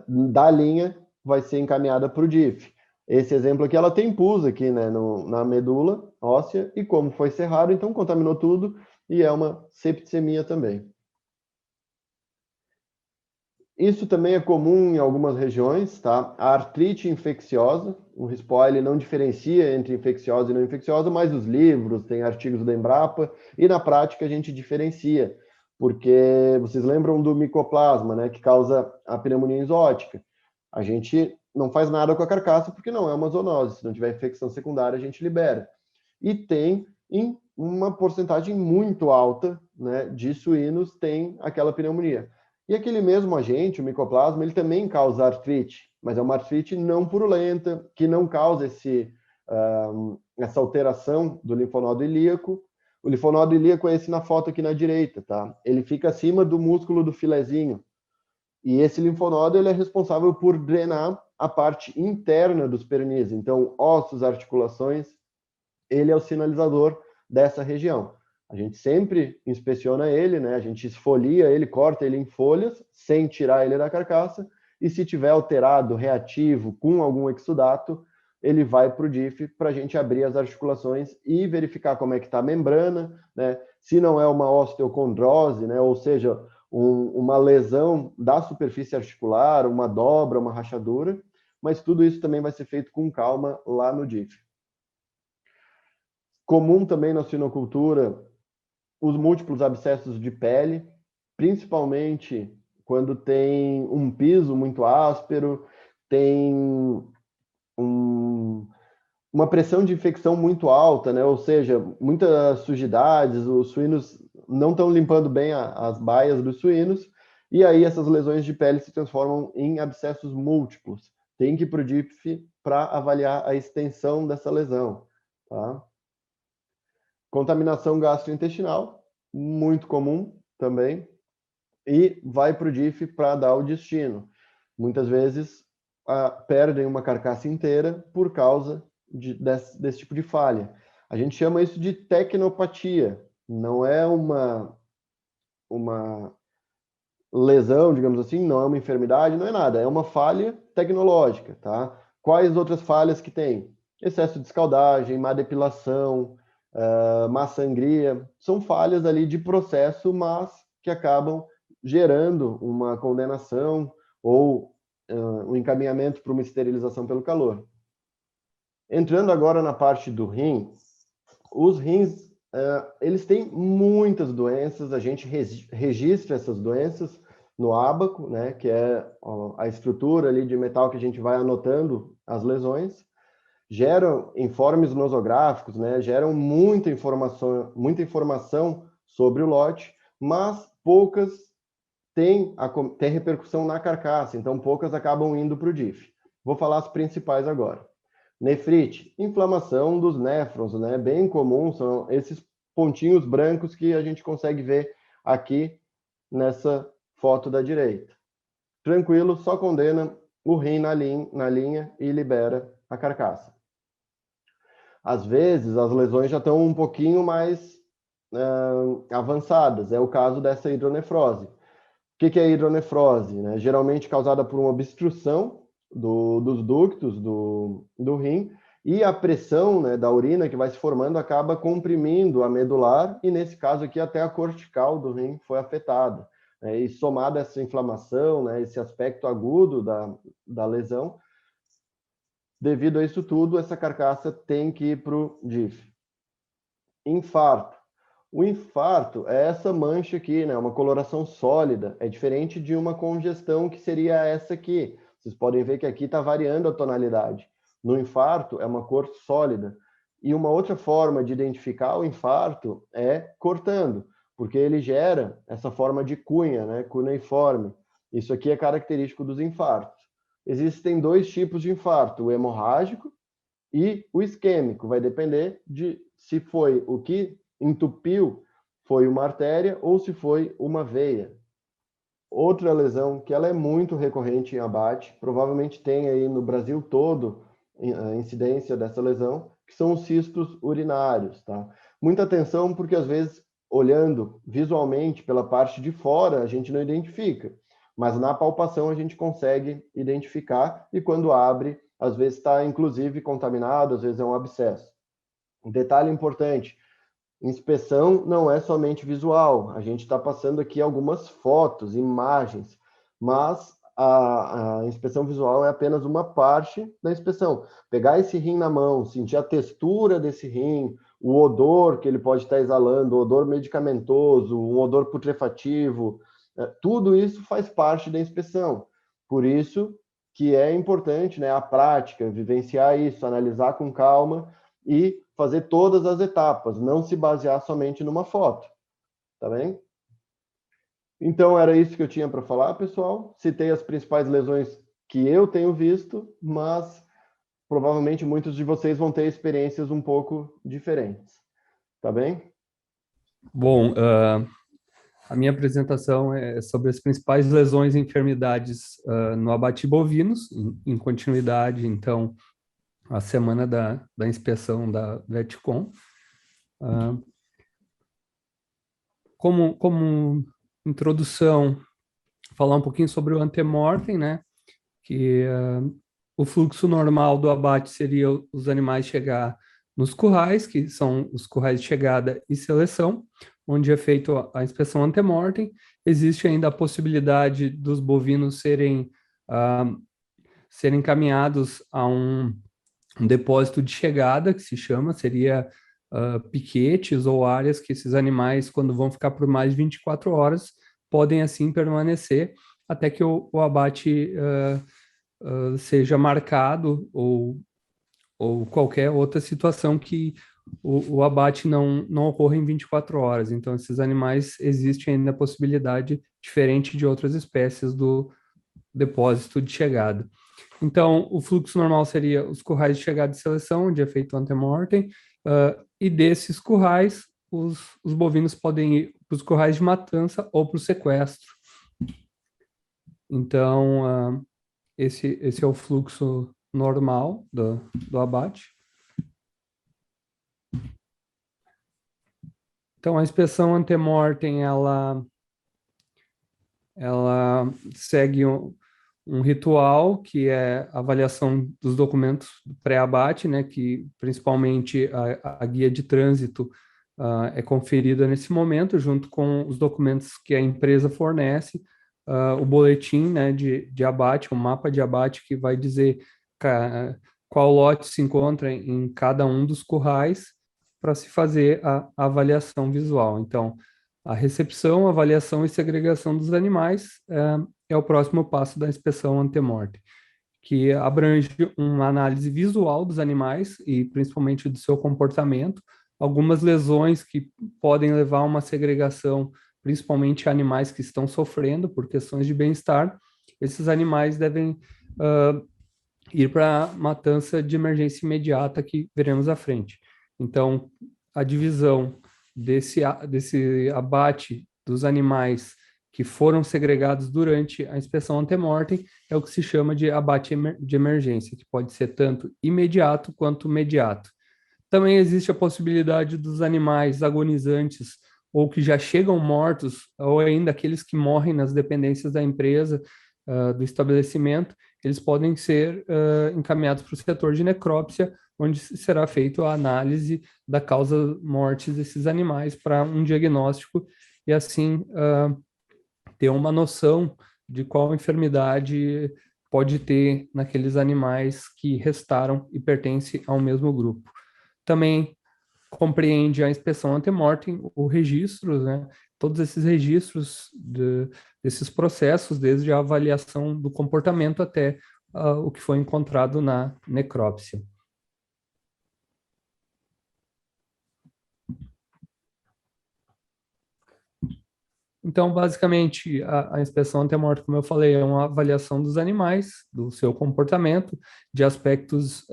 da linha, vai ser encaminhada para o DIF. Esse exemplo aqui, ela tem pus aqui, né, na medula óssea, e como foi cerrado, então contaminou tudo, e é uma septicemia também. Isso também é comum em algumas regiões, tá? A artrite infecciosa, o RISPO ele não diferencia entre infecciosa e não infecciosa, mas os livros, tem artigos da Embrapa, e na prática a gente diferencia, porque vocês lembram do micoplasma, né, que causa a pneumonia enzótica. A gente não faz nada com a carcaça porque não é uma zoonose, se não tiver infecção secundária a gente libera. E tem em uma porcentagem muito alta, né, de suínos tem aquela pneumonia. E aquele mesmo agente, o micoplasma, ele também causa artrite, mas é uma artrite não purulenta, que não causa essa alteração do linfonodo ilíaco, O linfonodo ilíaco é esse na foto aqui na direita, tá? Ele fica acima do músculo do filezinho. E esse linfonodo ele é responsável por drenar a parte interna dos pernis. Então, ossos, articulações, ele é o sinalizador dessa região. A gente sempre inspeciona ele, né? A gente esfolia ele, corta ele em folhas, sem tirar ele da carcaça. E se tiver alterado, reativo, com algum exudato, ele vai para o DIF para a gente abrir as articulações e verificar como é que está a membrana, né? Se não é uma osteocondrose, né? Ou seja, uma lesão da superfície articular, uma dobra, uma rachadura, mas tudo isso também vai ser feito com calma lá no DIF. Comum também na suinocultura os múltiplos abscessos de pele, principalmente quando tem um piso muito áspero, tem uma pressão de infecção muito alta, né? Ou seja, muitas sujidades, os suínos não estão limpando bem as baias dos suínos, e aí essas lesões de pele se transformam em abscessos múltiplos. Tem que ir para o DIF para avaliar a extensão dessa lesão, tá? Contaminação gastrointestinal, muito comum também, e vai para o DIF para dar o destino. Muitas vezes perdem uma carcaça inteira por causa desse tipo de falha. A gente chama isso de tecnopatia. Não é uma lesão, digamos assim, não é uma enfermidade, não é nada. É uma falha tecnológica, tá? Quais outras falhas que tem? Excesso de escaldagem, má depilação, má sangria. São falhas ali de processo, mas que acabam gerando uma condenação ou um encaminhamento para uma esterilização pelo calor. Entrando agora na parte do rim, os rins, eles têm muitas doenças, a gente registra essas doenças no ábaco, né, que é a estrutura ali de metal que a gente vai anotando as lesões, geram informes nosográficos, né, geram muita informação sobre o lote, mas poucas têm repercussão na carcaça, então poucas acabam indo para o DIF. Vou falar as principais agora. Nefrite, inflamação dos néfrons, né? Bem comum, são esses pontinhos brancos que a gente consegue ver aqui nessa foto da direita. Tranquilo, só condena o rim na linha e libera a carcaça. Às vezes, as lesões já estão um pouquinho mais avançadas, é o caso dessa hidronefrose. O que é hidronefrose? Né? Geralmente causada por uma obstrução dos ductos do rim, e a pressão, né, da urina que vai se formando acaba comprimindo a medular, e nesse caso aqui até a cortical do rim foi afetada. Né? E somada essa inflamação, né, esse aspecto agudo da lesão, devido a isso tudo, essa carcaça tem que ir para o DIF. Infarto. O infarto é essa mancha aqui, né, uma coloração sólida, é diferente de uma congestão que seria essa aqui. Vocês podem ver que aqui está variando a tonalidade. No infarto, é uma cor sólida. E uma outra forma de identificar o infarto é cortando, porque ele gera essa forma de cunha, né, cuneiforme. Isso aqui é característico dos infartos. Existem dois tipos de infarto, o hemorrágico e o isquêmico. Vai depender de se foi o que entupiu, foi uma artéria ou se foi uma veia. Outra lesão que ela é muito recorrente em abate, provavelmente tem aí no Brasil todo a incidência dessa lesão, que são os cistos urinários, tá? Muita atenção, porque às vezes, olhando visualmente pela parte de fora, a gente não identifica, mas na palpação a gente consegue identificar, e quando abre, às vezes está inclusive contaminado, às vezes é um abscesso. Um detalhe importante, inspeção não é somente visual, a gente está passando aqui algumas fotos, imagens, mas a inspeção visual é apenas uma parte da inspeção. Pegar esse rim na mão, sentir a textura desse rim, o odor que ele pode estar exalando, o odor medicamentoso, um odor putrefativo, tudo isso faz parte da inspeção. Por isso que é importante, né, a prática, vivenciar isso, analisar com calma e fazer todas as etapas, não se basear somente numa foto, tá bem? Então, era isso que eu tinha para falar, pessoal. Citei as principais lesões que eu tenho visto, mas provavelmente muitos de vocês vão ter experiências um pouco diferentes, tá bem? Bom, a minha apresentação é sobre as principais lesões e enfermidades no abate de bovinos, em continuidade, então, a semana da inspeção da VetCom. Como introdução, falar um pouquinho sobre o antemortem, né? Que o fluxo normal do abate seria os animais chegar nos currais, que são os currais de chegada e seleção, onde é feita a inspeção antemortem. Existe ainda a possibilidade dos bovinos serem encaminhados a um depósito de chegada, que se chama, seria piquetes ou áreas que esses animais, quando vão ficar por mais de 24 horas, podem assim permanecer até que o abate seja marcado ou qualquer outra situação que o abate não ocorra em 24 horas. Então, esses animais, existe ainda a possibilidade, diferente de outras espécies, do depósito de chegada. Então, o fluxo normal seria os currais de chegada e seleção, onde é feito o antemortem, e desses currais, os bovinos podem ir para os currais de matança ou para o sequestro. Então, esse é o fluxo normal do abate. Então, a inspeção antemortem, ela segue um ritual, que é a avaliação dos documentos pré-abate, né, que principalmente a guia de trânsito é conferida nesse momento, junto com os documentos que a empresa fornece, o boletim, né, de abate, o mapa de abate, que vai dizer qual lote se encontra em cada um dos currais, para se fazer a avaliação visual. Então, a recepção, avaliação e segregação dos animais é o próximo passo da inspeção antemortem, que abrange uma análise visual dos animais e principalmente do seu comportamento, algumas lesões que podem levar a uma segregação, principalmente animais que estão sofrendo por questões de bem-estar. Esses animais devem ir para a matança de emergência imediata, que veremos à frente. Então, a divisão desse abate dos animais que foram segregados durante a inspeção antemortem é o que se chama de abate de emergência, que pode ser tanto imediato quanto mediato. Também existe a possibilidade dos animais agonizantes ou que já chegam mortos, ou ainda aqueles que morrem nas dependências da empresa, do estabelecimento, eles podem ser encaminhados para o setor de necrópsia, onde será feita a análise da causa morte desses animais para um diagnóstico e assim ter uma noção de qual enfermidade pode ter naqueles animais que restaram e pertencem ao mesmo grupo. Também compreende a inspeção antemortem, o registro, né? Todos esses registros desses processos, desde a avaliação do comportamento até o que foi encontrado na necrópsia. Então, basicamente, a inspeção antemortem, como eu falei, é uma avaliação dos animais, do seu comportamento, de aspectos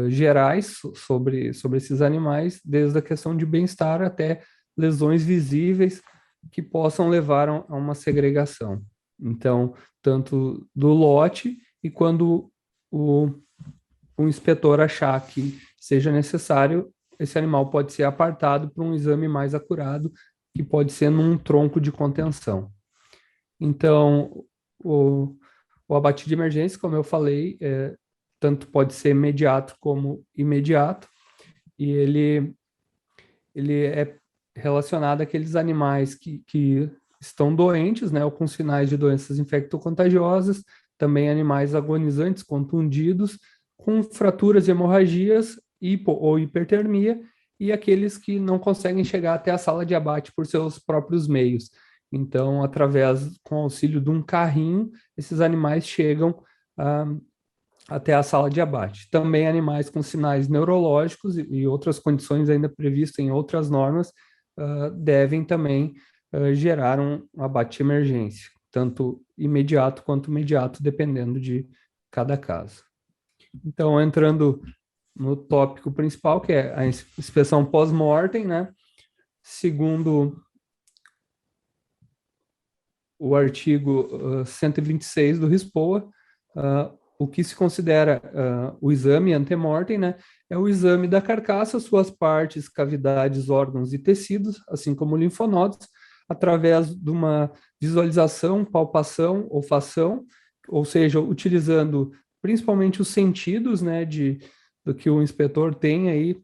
gerais sobre esses animais, desde a questão de bem-estar até lesões visíveis que possam levar a uma segregação. Então, tanto do lote e quando o inspetor achar que seja necessário, esse animal pode ser apartado para um exame mais acurado, que pode ser num tronco de contenção. Então, o abate de emergência, como eu falei, tanto pode ser imediato como imediato, e ele é relacionado àqueles animais que estão doentes, né, ou com sinais de doenças infecto-contagiosas, também animais agonizantes, contundidos, com fraturas e hemorragias, ou hipertermia, e aqueles que não conseguem chegar até a sala de abate por seus próprios meios. Então, com o auxílio de um carrinho, esses animais chegam até a sala de abate. Também animais com sinais neurológicos e outras condições ainda previstas em outras normas devem também gerar um abate de emergência, tanto imediato quanto imediato, dependendo de cada caso. Então, entrando no tópico principal, que é a inspeção pós-mortem, né? segundo o artigo 126 do RISPOA, o que se considera o exame ante-mortem, né, é o exame da carcaça, suas partes, cavidades, órgãos e tecidos, assim como linfonodos, através de uma visualização, palpação, olfação, ou seja, utilizando principalmente os sentidos, né, do que o inspetor tem aí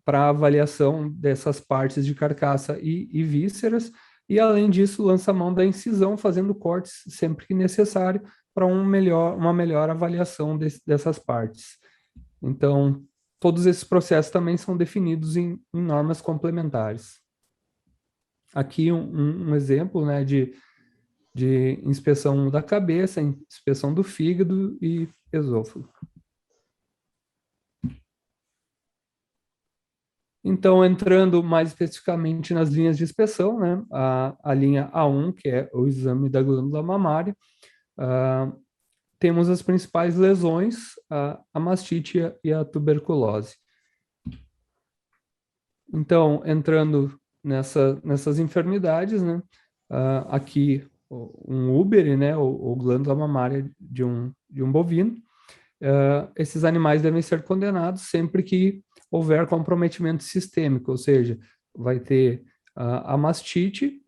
para avaliação dessas partes de carcaça e vísceras, e além disso lança a mão da incisão, fazendo cortes sempre que necessário para uma melhor avaliação dessas partes. Então, todos esses processos também são definidos em normas complementares. Aqui um exemplo, né, de inspeção da cabeça, inspeção do fígado e esôfago. Então, entrando mais especificamente nas linhas de inspeção, né, a linha A1, que é o exame da glândula mamária, temos as principais lesões, a mastite e a tuberculose. Então, entrando nessas enfermidades, né, aqui um úbere, né, ou glândula mamária de um bovino, esses animais devem ser condenados sempre que houver comprometimento sistêmico, ou seja, vai ter a mastite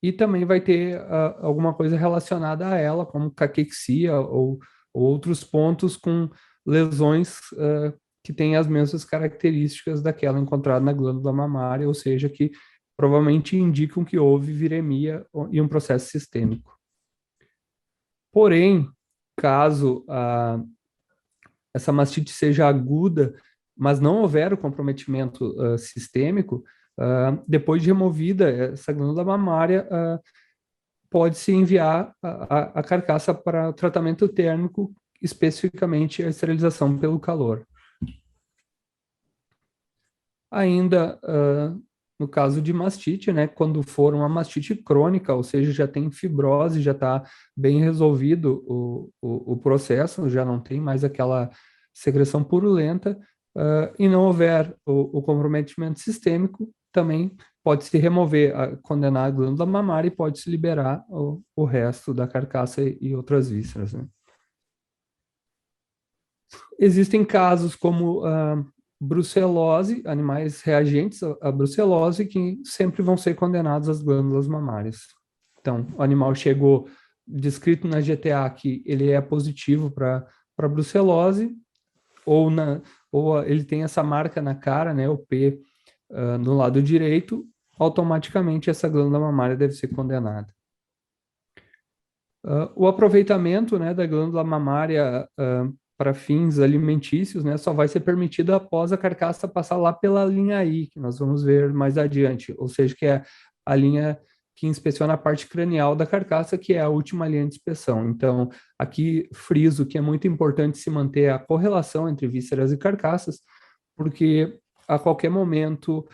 e também vai ter alguma coisa relacionada a ela, como caquexia ou outros pontos com lesões que têm as mesmas características daquela encontrada na glândula mamária, ou seja, que provavelmente indicam que houve viremia e um processo sistêmico. Porém, caso essa mastite seja aguda, mas não houver o comprometimento sistêmico, depois de removida essa glândula mamária, pode-se enviar a carcaça para tratamento térmico, especificamente a esterilização pelo calor. Ainda no caso de mastite, né, quando for uma mastite crônica, ou seja, já tem fibrose, já está bem resolvido o processo, já não tem mais aquela secreção purulenta, e não houver o comprometimento sistêmico, também pode-se remover, condenar a glândula mamária e pode-se liberar o resto da carcaça e outras vísceras, né? Existem casos como brucelose, animais reagentes à brucelose, que sempre vão ser condenados às glândulas mamárias. Então, o animal chegou descrito na GTA que ele é positivo para brucelose, ou ele tem essa marca na cara, né, o P no lado direito, automaticamente essa glândula mamária deve ser condenada. O aproveitamento, né, da glândula mamária para fins alimentícios, né, só vai ser permitido após a carcaça passar lá pela linha I, que nós vamos ver mais adiante, ou seja, que é a linha que inspeciona a parte cranial da carcaça, que é a última linha de inspeção. Então, aqui friso que é muito importante se manter a correlação entre vísceras e carcaças, porque a qualquer momento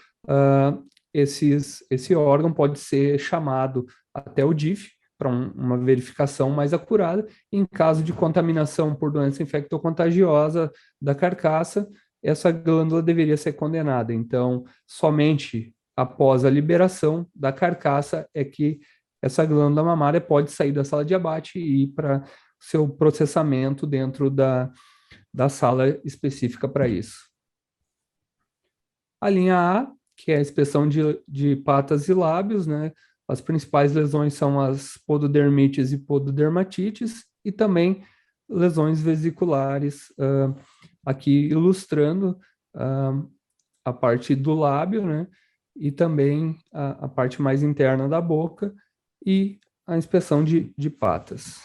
esse órgão pode ser chamado até o DIF para uma verificação mais acurada. Em caso de contaminação por doença infectocontagiosa da carcaça, essa glândula deveria ser condenada. Então, somente após a liberação da carcaça é que essa glândula mamária pode sair da sala de abate e ir para seu processamento dentro da sala específica para isso. A linha A, que é a inspeção de patas e lábios, né? As principais lesões são as pododermites e pododermatites, e também lesões vesiculares, aqui ilustrando a parte do lábio, né? E também a parte mais interna da boca e a inspeção de patas.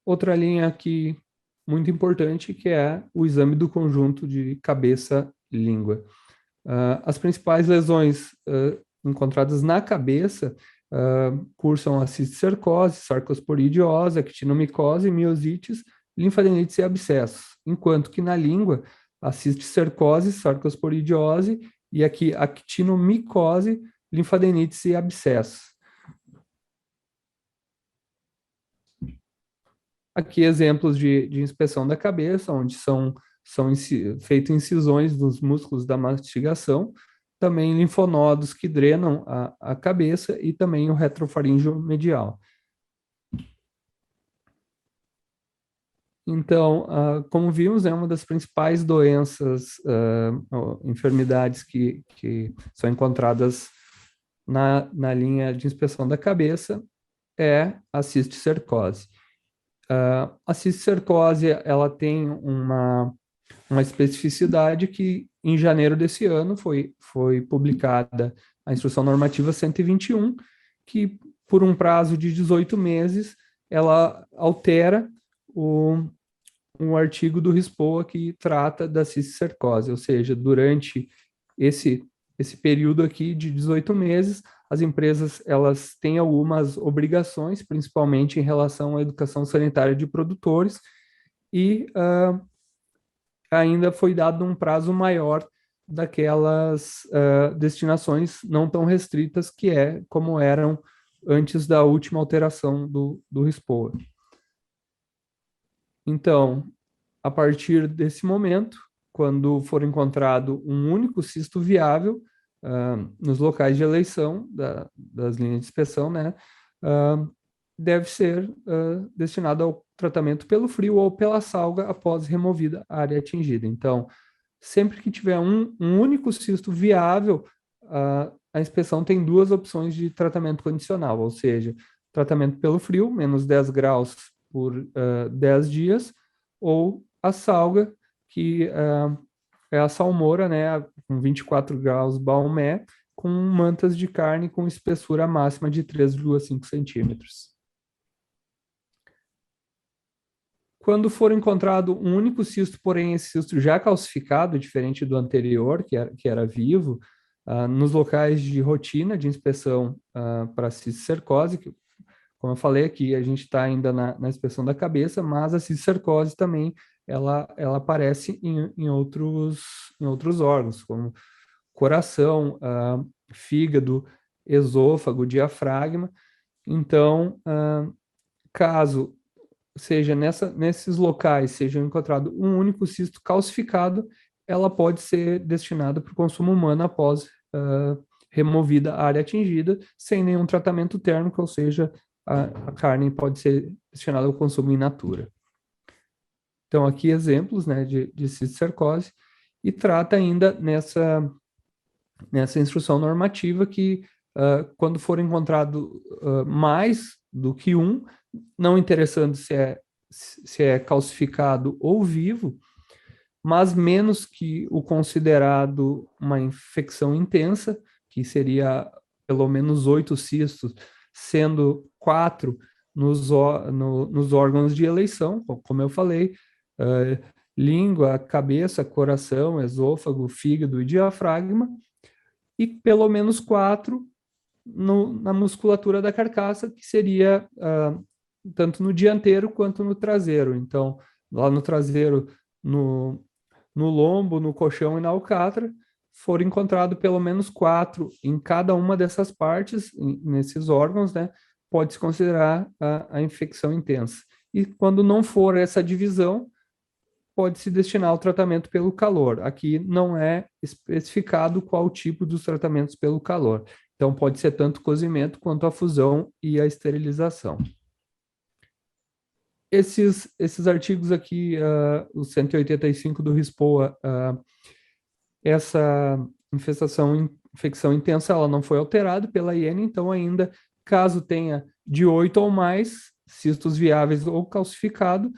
Outra linha aqui muito importante, que é o exame do conjunto de cabeça-língua. As principais lesões encontradas na cabeça cursam a cisticercose, sarcosporidiose, actinomicose, miosites, linfadenites e abscessos, enquanto que na língua, a cisticercose, sarcosporidiose e aqui actinomicose, linfadenites e abscessos. Aqui exemplos de inspeção da cabeça, onde são são feitas incisões nos músculos da mastigação, também linfonodos que drenam a cabeça e também o retrofaríngeo medial. Então, como vimos, é uma das principais doenças, enfermidades que são encontradas na linha de inspeção da cabeça, é a cisticercose. A cisticercose, ela tem uma especificidade que, em janeiro desse ano, foi publicada a Instrução Normativa 121, que, por um prazo de 18 meses, ela altera um artigo do RISPOA que trata da cisticercose, ou seja, durante esse período aqui de 18 meses, as empresas elas têm algumas obrigações, principalmente em relação à educação sanitária de produtores, e ainda foi dado um prazo maior daquelas destinações não tão restritas que como eram antes da última alteração do RISPOA. Então, a partir desse momento, quando for encontrado um único cisto viável nos locais de eleição das linhas de inspeção, né, deve ser destinado ao tratamento pelo frio ou pela salga após removida a área atingida. Então, sempre que tiver um único cisto viável, a inspeção tem duas opções de tratamento condicional, ou seja, tratamento pelo frio, menos 10 graus por 10 dias, ou a salga, que é a salmoura, né, com 24 graus Baumé, com mantas de carne com espessura máxima de 3,5 centímetros. Quando for encontrado um único cisto, porém esse cisto já calcificado, diferente do anterior, que era vivo, nos locais de rotina de inspeção para cisticercose, como eu falei aqui, a gente está ainda na inspeção da cabeça, mas a cisticercose também ela aparece em outros órgãos, como coração, fígado, esôfago, diafragma. Então, caso seja nesses locais seja encontrado um único cisto calcificado, ela pode ser destinada para o consumo humano após removida a área atingida, sem nenhum tratamento térmico, ou seja, a carne pode ser destinada ao consumo in natura. Então, aqui exemplos, né, de cisticercose, e trata ainda nessa instrução normativa que, quando for encontrado mais do que um, não interessando se é calcificado ou vivo, mas menos que o considerado uma infecção intensa, que seria pelo menos 8 cistos, sendo 4 nos órgãos de eleição, como eu falei, língua, cabeça, coração, esôfago, fígado e diafragma, e pelo menos 4 na musculatura da carcaça, que seria tanto no dianteiro quanto no traseiro. Então, lá no traseiro, no lombo, no coxão e na alcatra, foram encontrados pelo menos 4 em cada uma dessas partes, nesses órgãos, né, pode-se considerar a infecção intensa. E quando não for essa divisão, pode-se destinar ao tratamento pelo calor. Aqui não é especificado qual tipo dos tratamentos pelo calor. Então, pode ser tanto o cozimento quanto a fusão e a esterilização. Esses artigos aqui, o 185 do RISPOA, essa infecção intensa, ela não foi alterada pela IN, então ainda, caso tenha de 8 ou mais cistos viáveis ou calcificado,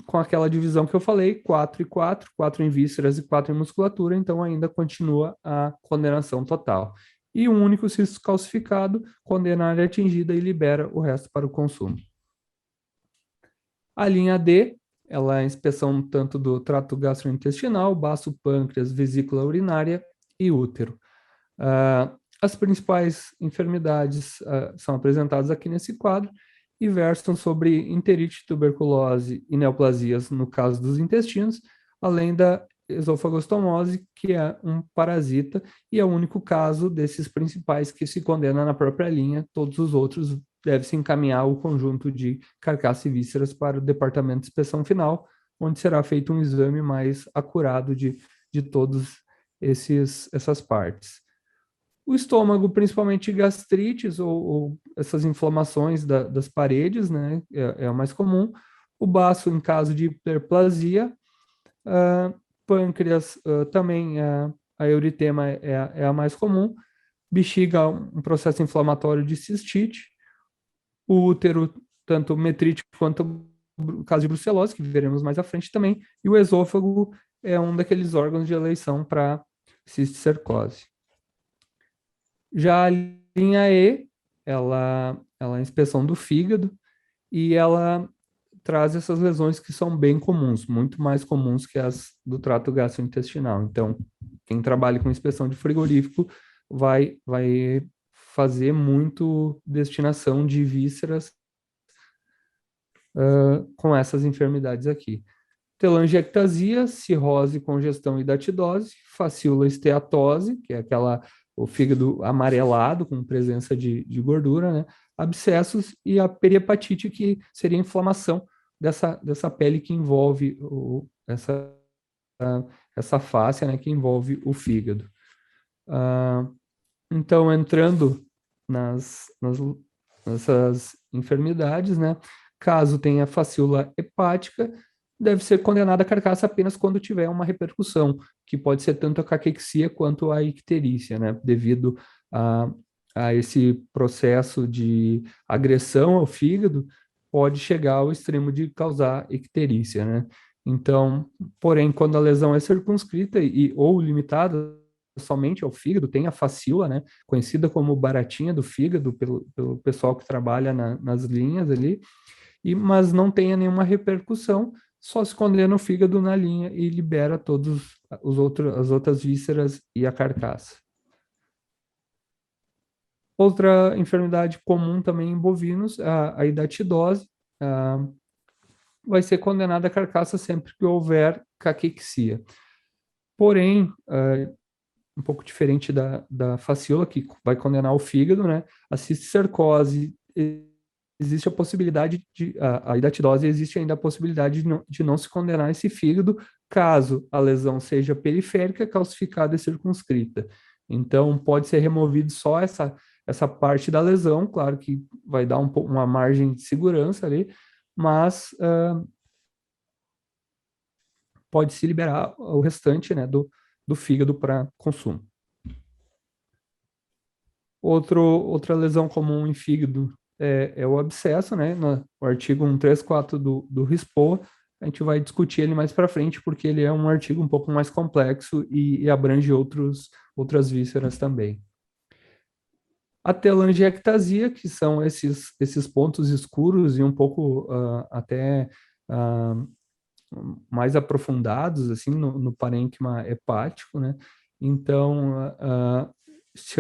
com aquela divisão que eu falei, 4 e 4, 4 em vísceras e 4 em musculatura, então ainda continua a condenação total. E um único cisto calcificado condena a área atingida e libera o resto para o consumo. A linha D, ela é a inspeção tanto do trato gastrointestinal, baço, pâncreas, vesícula urinária e útero. As principais enfermidades são apresentadas aqui nesse quadro e versam sobre enterite, tuberculose e neoplasias no caso dos intestinos, além da esofagostomose, que é um parasita e é o único caso desses principais que se condena na própria linha. Todos os outros deve-se encaminhar o conjunto de carcaça e vísceras para o departamento de inspeção final, onde será feito um exame mais acurado de todas essas partes. O estômago, principalmente gastrites ou essas inflamações das paredes, né, é o mais comum. O baço, em caso de hiperplasia. Pâncreas, também a eritema é a mais comum. Bexiga, um processo inflamatório de cistite. O útero, tanto metrítico quanto o caso de brucelose, que veremos mais à frente também. E o esôfago é um daqueles órgãos de eleição para cisticercose. Já a linha E, ela é a inspeção do fígado e ela traz essas lesões que são bem comuns, muito mais comuns que as do trato gastrointestinal. Então, quem trabalha com inspeção de frigorífico vai fazer muito destinação de vísceras com essas enfermidades aqui. Telangiectasia, cirrose, congestão e hidatidose, fascícula esteatose, que é o fígado amarelado com presença de gordura, né? Abscessos e a periapatite, que seria a inflamação dessa pele que envolve essa fáscia, né, que envolve o fígado. Então, entrando nessas enfermidades, né, caso tenha fascícula hepática, deve ser condenada a carcaça apenas quando tiver uma repercussão, que pode ser tanto a caquexia quanto a icterícia, né, devido a esse processo de agressão ao fígado, pode chegar ao extremo de causar icterícia, né? Então, porém, quando a lesão é circunscrita ou limitada somente ao fígado, tem a fascícula, né, conhecida como baratinha do fígado pelo pessoal que trabalha nas linhas ali, mas não tenha nenhuma repercussão, só se condena o fígado na linha e libera todas as outras vísceras e a carcaça. Outra enfermidade comum também em bovinos, a hidatidose, vai ser condenada a carcaça sempre que houver caquexia. Porém, um pouco diferente da fascícula, que vai condenar o fígado, né? A cisticercose, existe a possibilidade a hidatidose, existe ainda a possibilidade de não se condenar esse fígado, caso a lesão seja periférica, calcificada e circunscrita. Então, pode ser removido só essa parte da lesão, claro que vai dar uma margem de segurança ali, mas pode-se liberar o restante, né, do fígado para consumo. Outra lesão comum em fígado é o abscesso, né? No artigo 134 do RISPOA, a gente vai discutir ele mais para frente, porque ele é um artigo um pouco mais complexo e abrange outras vísceras também. A telangiectasia, que são esses pontos escuros e um pouco até mais aprofundados assim no parênquima hepático, né? Então, se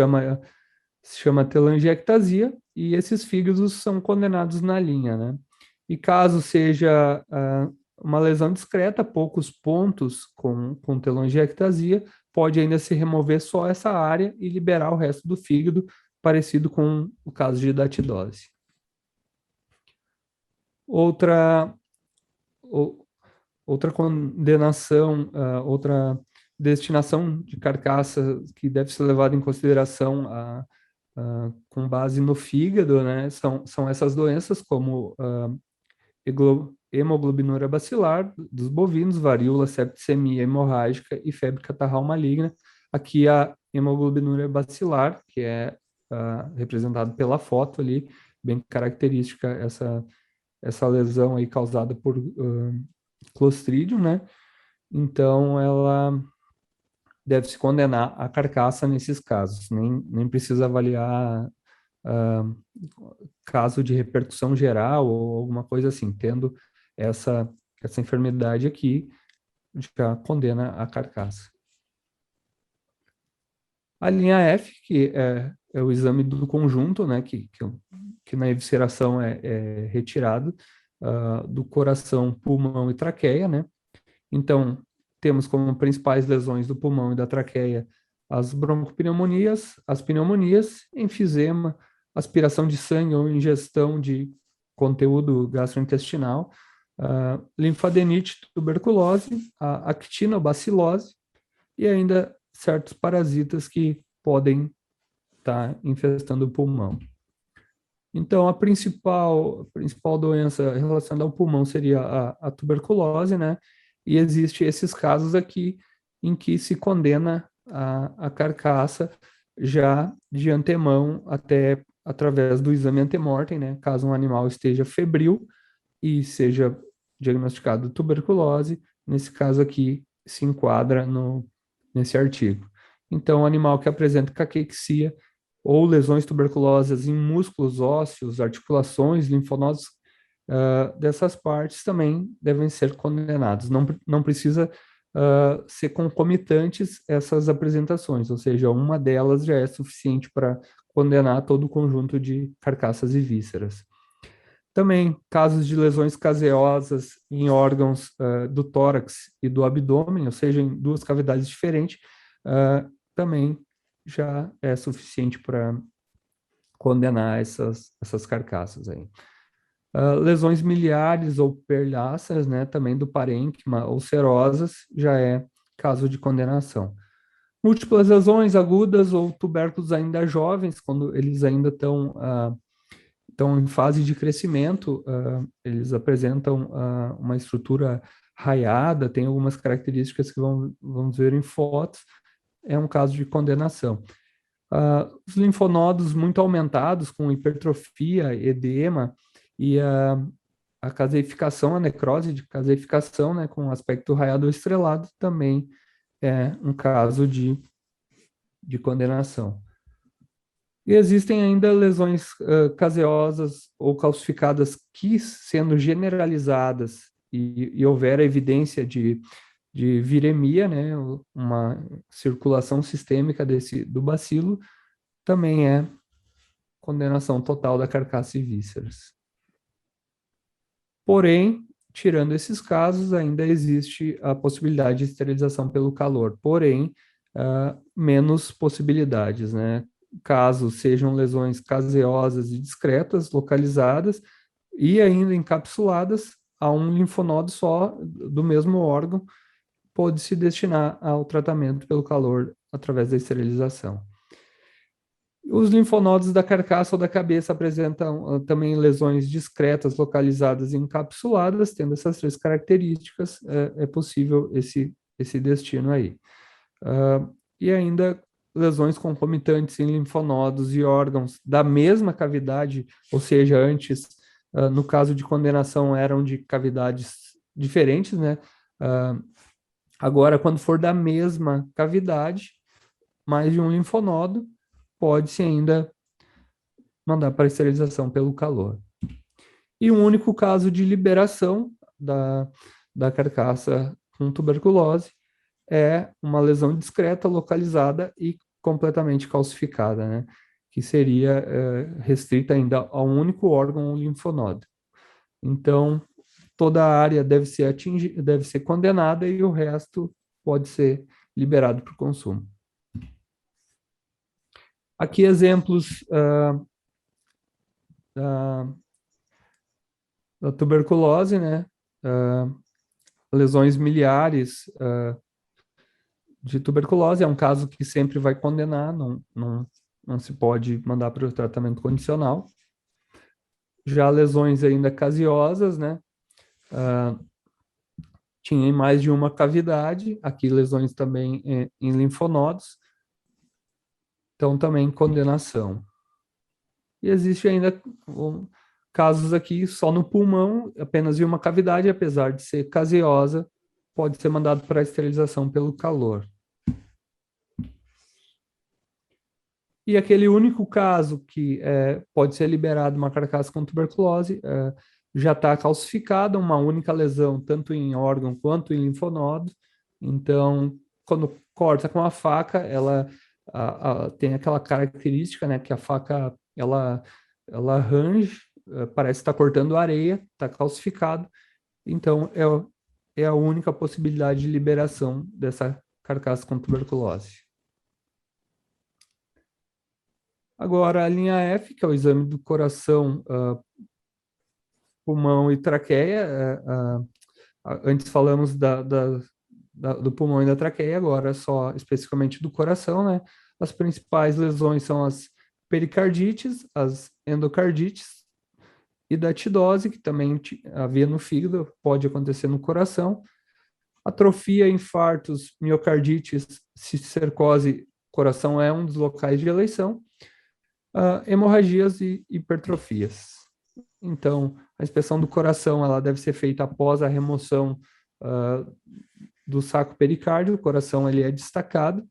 chama telangiectasia, e esses fígados são condenados na linha, né? E caso seja uma lesão discreta, poucos pontos com telangiectasia, pode ainda se remover só essa área e liberar o resto do fígado, parecido com o caso de hidatidose. Outra condenação, outra destinação de carcaça que deve ser levada em consideração com base no fígado, né, são essas doenças como hemoglobinúria bacilar dos bovinos, varíola, septicemia hemorrágica e febre catarral maligna. Aqui a hemoglobinúria bacilar, que é representado pela foto ali, bem característica essa lesão aí causada por Clostridium, né? Então, ela deve se condenar a carcaça nesses casos, nem precisa avaliar caso de repercussão geral ou alguma coisa assim. Tendo essa enfermidade aqui, já condena a carcaça. A linha F, que é o exame do conjunto, né, que na evisceração é retirado do coração, pulmão e traqueia, né? Então, temos como principais lesões do pulmão e da traqueia as broncopneumonias, as pneumonias, enfisema, aspiração de sangue ou ingestão de conteúdo gastrointestinal, linfadenite, tuberculose, a actinobacilose e ainda certos parasitas que podem estar infestando o pulmão. Então, a principal doença relacionada ao pulmão seria a tuberculose, né? E existe esses casos aqui em que se condena a carcaça já de antemão, até através do exame antemortem, né? Caso um animal esteja febril e seja diagnosticado tuberculose, nesse caso aqui se enquadra nesse artigo. Então, o animal que apresenta caquexia ou lesões tuberculosas em músculos ósseos, articulações, linfonodos dessas partes também devem ser condenados. Não precisa ser concomitantes essas apresentações, ou seja, uma delas já é suficiente para condenar todo o conjunto de carcaças e vísceras. Também casos de lesões caseosas em órgãos do tórax e do abdômen, ou seja, em duas cavidades diferentes, também já é suficiente para condenar essas carcaças aí. Lesões miliares ou perláceas, né, também do parênquima ou serosas, já é caso de condenação. Múltiplas lesões agudas ou tubérculos ainda jovens, quando eles ainda estão em fase de crescimento, eles apresentam uma estrutura raiada, tem algumas características que vamos ver em fotos, é um caso de condenação. Os linfonodos muito aumentados, com hipertrofia, edema, e a caseificação, a necrose de caseificação, né, com aspecto raiado ou estrelado, também é um caso de condenação. E existem ainda lesões caseosas ou calcificadas que, sendo generalizadas e houver a evidência de viremia, né, uma circulação sistêmica do bacilo, também é condenação total da carcaça e vísceras. Porém, tirando esses casos, ainda existe a possibilidade de esterilização pelo calor, porém, menos possibilidades, né? Caso sejam lesões caseosas e discretas, localizadas e ainda encapsuladas a um linfonodo só do mesmo órgão, pode-se destinar ao tratamento pelo calor através da esterilização. Os linfonodos da carcaça ou da cabeça apresentam também lesões discretas, localizadas e encapsuladas, tendo essas três características, é possível esse destino aí. E ainda lesões concomitantes em linfonodos e órgãos da mesma cavidade, ou seja, antes, no caso de condenação, eram de cavidades diferentes, né? Agora, quando for da mesma cavidade, mais de um linfonodo, pode-se ainda mandar para esterilização pelo calor. E um único caso de liberação da carcaça com tuberculose é uma lesão discreta, localizada e completamente calcificada, né? Que seria restrita ainda a um único órgão, o linfonodo. Então, toda a área deve ser condenada e o resto pode ser liberado para o consumo. Aqui exemplos da tuberculose, né? Lesões miliares de tuberculose, é um caso que sempre vai condenar, não se pode mandar para o tratamento condicional. Já lesões ainda caseosas, né? Tinha em mais de uma cavidade, aqui lesões também em linfonodos, então também condenação. E existe ainda casos aqui só no pulmão, apenas em uma cavidade, apesar de ser caseosa, pode ser mandado para esterilização pelo calor. E aquele único caso que pode ser liberado uma carcaça com tuberculose, já está calcificada, uma única lesão, tanto em órgão quanto em linfonodo. Então, quando corta com a faca, ela tem aquela característica, né, que a faca, ela range, parece estar cortando areia, está calcificado. Então, é a única possibilidade de liberação dessa carcaça com tuberculose. Agora, a linha F, que é o exame do coração pulmão e traqueia. Antes falamos do pulmão e da traqueia, agora só especificamente do coração, né? As principais lesões são as pericardites, as endocardites, hidatidose, que também havia no fígado, pode acontecer no coração, atrofia, infartos, miocardites, cistercose, coração é um dos locais de eleição, hemorragias e hipertrofias. Então, a inspeção do coração ela deve ser feita após a remoção do saco pericárdio, o coração ele é destacado.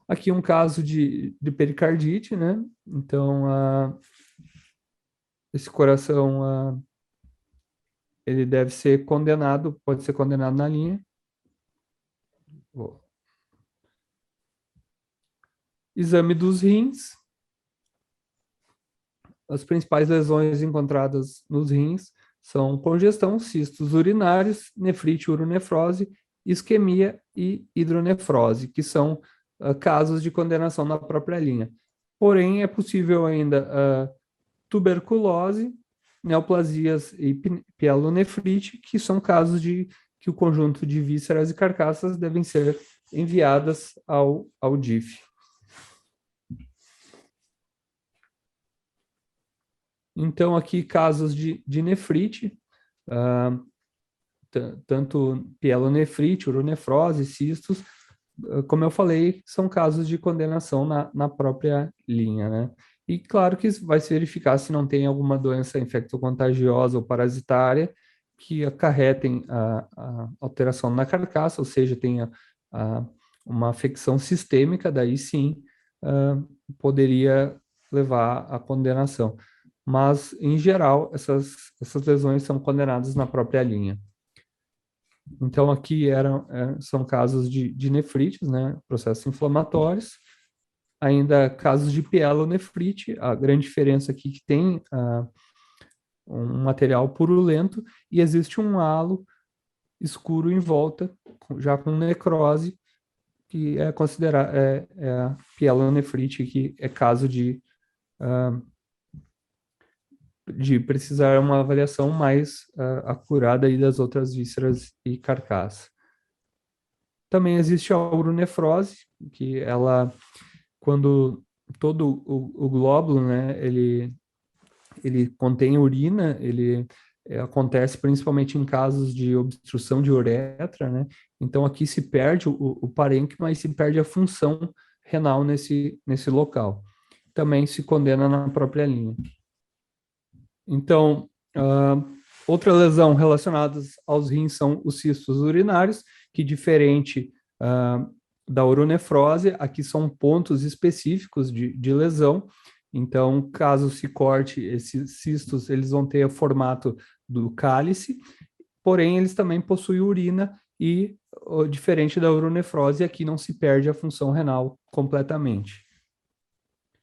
Aqui um caso de pericardite, né? Então, esse coração ele deve ser condenado, pode ser condenado na linha. Exame dos rins. As principais lesões encontradas nos rins são congestão, cistos urinários, nefrite, uronefrose, isquemia e hidronefrose, que são casos de condenação na própria linha. Porém, é possível ainda tuberculose, neoplasias e pielonefrite, que são casos de que o conjunto de vísceras e carcaças devem ser enviadas ao DIF. Então, aqui casos de nefrite, tanto pielonefrite, uronefrose, cistos, como eu falei, são casos de condenação na própria linha, né? E claro que vai se verificar se não tem alguma doença infectocontagiosa ou parasitária que acarretem a alteração na carcaça, ou seja, tenha uma afecção sistêmica, daí sim poderia levar à condenação. Mas, em geral, essas lesões são condenadas na própria linha. Então, aqui são casos de nefrites, né, processos inflamatórios, ainda casos de pielonefrite, a grande diferença aqui é que tem um material purulento e existe um halo escuro em volta, já com necrose, que é considerada a pielonefrite, que é caso de precisar uma avaliação mais acurada aí das outras vísceras e carcaça. Também existe a uronefrose, que ela, quando todo o glóbulo, né, ele contém urina, ele acontece principalmente em casos de obstrução de uretra, né? Então aqui se perde o parênquima e se perde a função renal nesse local. Também se condena na própria linha. Então, outra lesão relacionada aos rins são os cistos urinários, que diferente da uronefrose, aqui são pontos específicos de lesão. Então, caso se corte esses cistos, eles vão ter o formato do cálice, porém eles também possuem urina e, diferente da uronefrose, aqui não se perde a função renal completamente.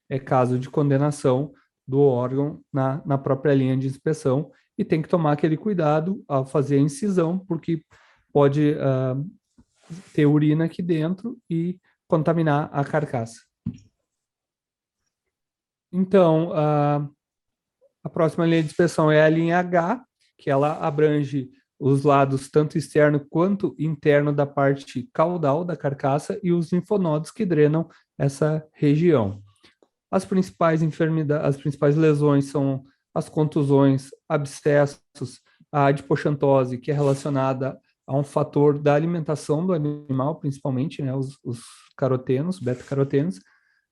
É caso de condenação do órgão na própria linha de inspeção e tem que tomar aquele cuidado ao fazer a incisão, porque pode ter urina aqui dentro e contaminar a carcaça. Então, a próxima linha de inspeção é a linha H, que ela abrange os lados tanto externo quanto interno da parte caudal da carcaça e os linfonodos que drenam essa região. As principais lesões são as contusões, abscessos, a adipoxantose, que é relacionada a um fator da alimentação do animal, principalmente, né, os carotenos, beta-carotenos,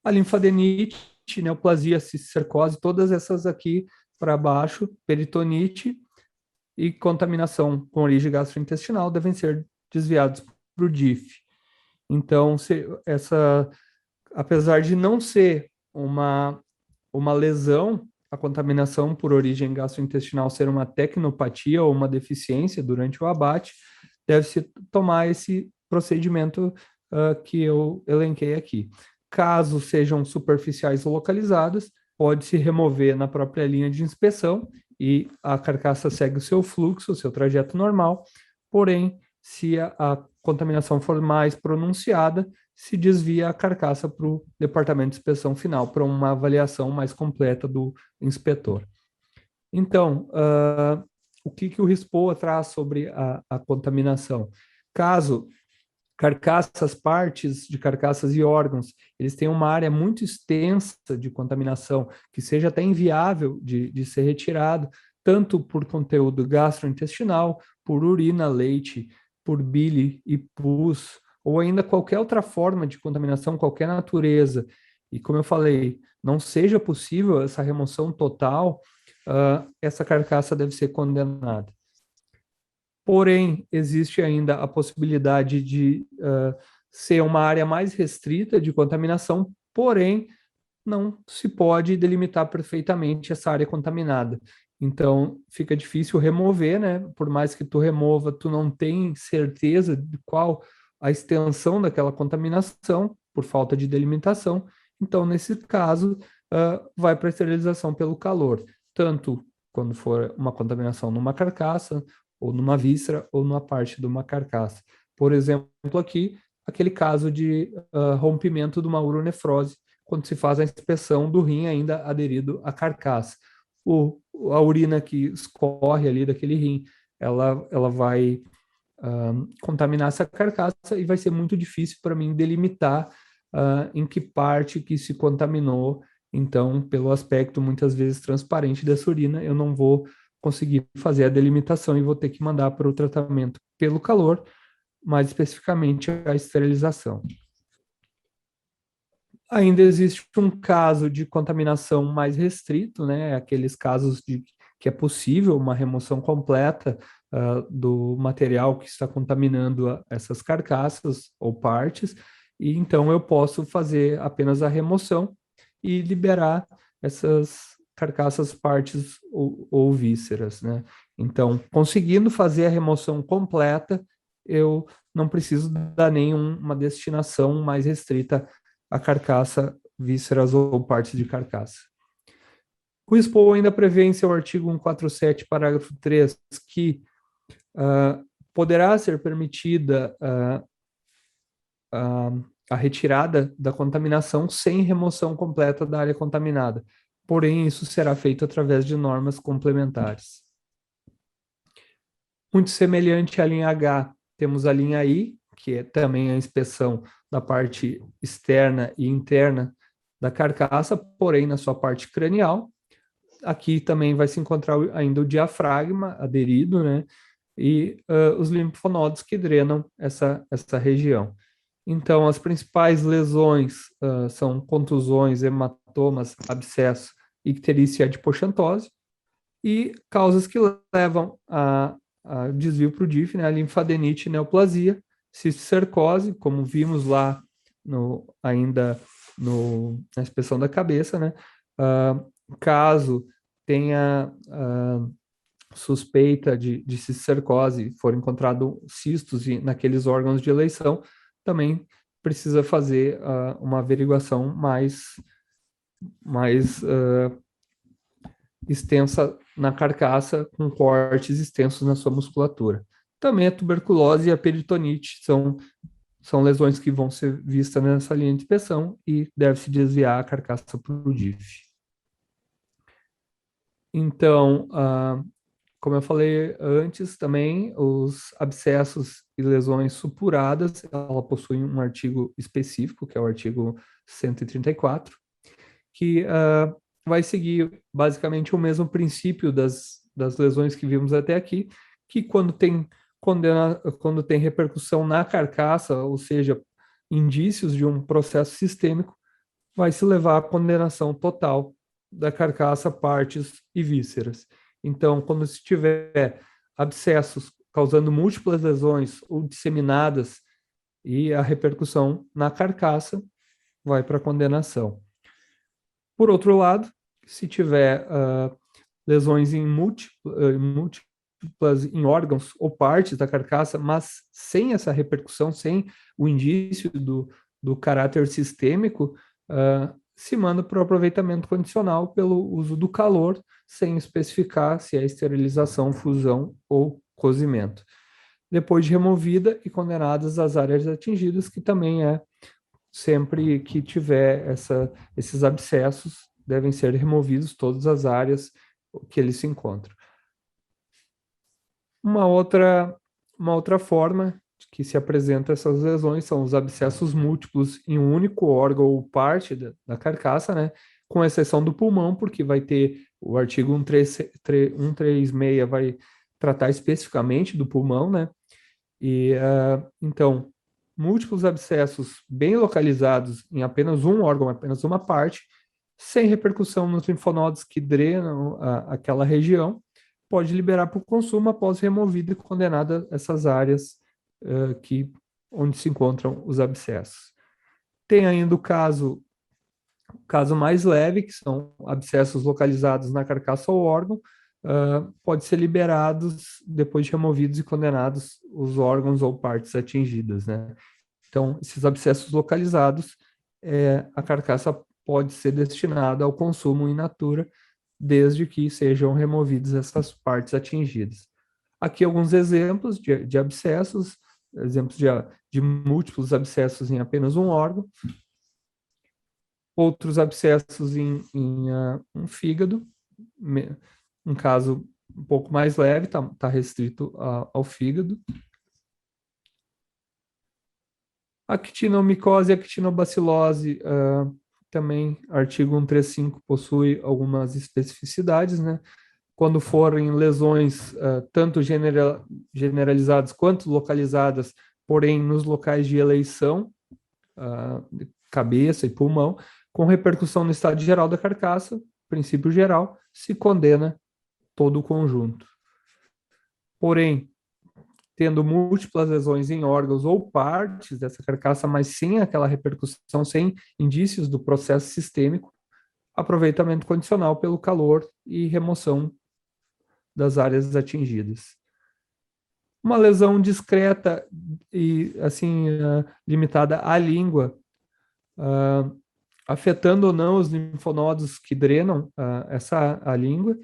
a linfadenite, neoplasia, cistercose, todas essas aqui para baixo, peritonite e contaminação com origem gastrointestinal devem ser desviados para o DIF. Então, apesar de não ser uma lesão, a contaminação por origem gastrointestinal ser uma tecnopatia ou uma deficiência durante o abate, deve-se tomar esse procedimento que eu elenquei aqui. Caso sejam superficiais ou localizadas, pode-se remover na própria linha de inspeção e a carcaça segue o seu fluxo, o seu trajeto normal, porém, se a contaminação for mais pronunciada, se desvia a carcaça para o departamento de inspeção final, para uma avaliação mais completa do inspetor. Então, o que o RISPOA traz sobre a contaminação? Caso carcaças, partes de carcaças e órgãos, eles têm uma área muito extensa de contaminação, que seja até inviável de ser retirado, tanto por conteúdo gastrointestinal, por urina, leite, por bile e pus, ou ainda qualquer outra forma de contaminação, qualquer natureza. E como eu falei, não seja possível essa remoção total, essa carcaça deve ser condenada. Porém, existe ainda a possibilidade de ser uma área mais restrita de contaminação, porém, não se pode delimitar perfeitamente essa área contaminada. Então, fica difícil remover, né? Por mais que tu remova, tu não tem certeza de qual a extensão daquela contaminação, por falta de delimitação. Então, nesse caso, vai para a esterilização pelo calor, tanto quando for uma contaminação numa carcaça, ou numa víscera, ou numa parte de uma carcaça. Por exemplo, aqui, aquele caso de rompimento de uma uronefrose, quando se faz a inspeção do rim ainda aderido à carcaça. A urina que escorre ali daquele rim, ela vai contaminar essa carcaça e vai ser muito difícil para mim delimitar em que parte que se contaminou. Então, pelo aspecto muitas vezes transparente dessa urina, eu não vou conseguir fazer a delimitação e vou ter que mandar para o tratamento pelo calor, mais especificamente a esterilização. Ainda existe um caso de contaminação mais restrito, né? Aqueles casos de que é possível uma remoção completa do material que está contaminando essas carcaças ou partes, e então eu posso fazer apenas a remoção e liberar essas carcaças, partes ou vísceras, né? Então, conseguindo fazer a remoção completa, eu não preciso dar nenhuma destinação mais restrita à carcaça, vísceras ou partes de carcaça. O SPOA ainda prevê em seu artigo 147, parágrafo 3, que poderá ser permitida a retirada da contaminação sem remoção completa da área contaminada. Porém, isso será feito através de normas complementares. Muito semelhante à linha H, temos a linha I, que é também a inspeção da parte externa e interna da carcaça, porém na sua parte cranial. Aqui também vai se encontrar ainda o diafragma aderido, né? E os linfonodos que drenam essa região. Então, as principais lesões são contusões, hematomas, abscesso, icterícia e adipoxantose, e causas que levam a desvio para o DIF, né, a linfadenite e neoplasia, cisticercose, como vimos lá na inspeção da cabeça, né, caso tenha suspeita de cisticercose, for encontrado cistos naqueles órgãos de eleição, também precisa fazer uma averiguação mais extensa na carcaça, com cortes extensos na sua musculatura. Também a tuberculose e a peritonite são lesões que vão ser vistas nessa linha de inspeção e deve-se desviar a carcaça para o DIF. Então, como eu falei antes também, os abscessos e lesões supuradas, ela possui um artigo específico, que é o artigo 134, que vai seguir basicamente o mesmo princípio das lesões que vimos até aqui, que quando tem repercussão na carcaça, ou seja, indícios de um processo sistêmico, vai se levar à condenação total da carcaça, partes e vísceras. Então, quando se tiver abscessos causando múltiplas lesões ou disseminadas e a repercussão na carcaça, vai para a condenação. Por outro lado, se tiver lesões em múltiplas em órgãos ou partes da carcaça, mas sem essa repercussão, sem o indício do caráter sistêmico, se manda para o aproveitamento condicional pelo uso do calor, sem especificar se é esterilização, fusão ou cozimento. Depois de removida e condenadas as áreas atingidas, que também sempre que tiver esses abscessos, devem ser removidos todas as áreas que ele se encontra. Uma outra forma que se apresenta essas lesões são os abscessos múltiplos em um único órgão ou parte da carcaça, né? Com exceção do pulmão, porque vai ter o artigo 136 vai tratar especificamente do pulmão, né? E então, múltiplos abscessos bem localizados em apenas um órgão, apenas uma parte, sem repercussão nos linfonodos que drenam aquela região, pode liberar para o consumo após removida e condenada essas áreas onde se encontram os abscessos. Tem ainda o caso mais leve, que são abscessos localizados na carcaça ou órgão, pode ser liberados depois de removidos e condenados os órgãos ou partes atingidas, né? Então, esses abscessos localizados, a carcaça pode ser destinada ao consumo in natura, desde que sejam removidas essas partes atingidas. Aqui alguns exemplos de abscessos, exemplos de múltiplos abscessos em apenas um órgão, outros abscessos em um fígado, um caso um pouco mais leve, está restrito ao fígado. A actinomicose e a actinobacilose, também, artigo 135 possui algumas especificidades, né? Quando forem lesões tanto generalizadas quanto localizadas, porém nos locais de eleição, cabeça e pulmão, com repercussão no estado geral da carcaça, princípio geral, se condena todo o conjunto. Porém, tendo múltiplas lesões em órgãos ou partes dessa carcaça, mas sem aquela repercussão, sem indícios do processo sistêmico, aproveitamento condicional pelo calor e remoção das áreas atingidas. Uma lesão discreta e, assim, limitada à língua, afetando ou não os linfonodos que drenam a língua,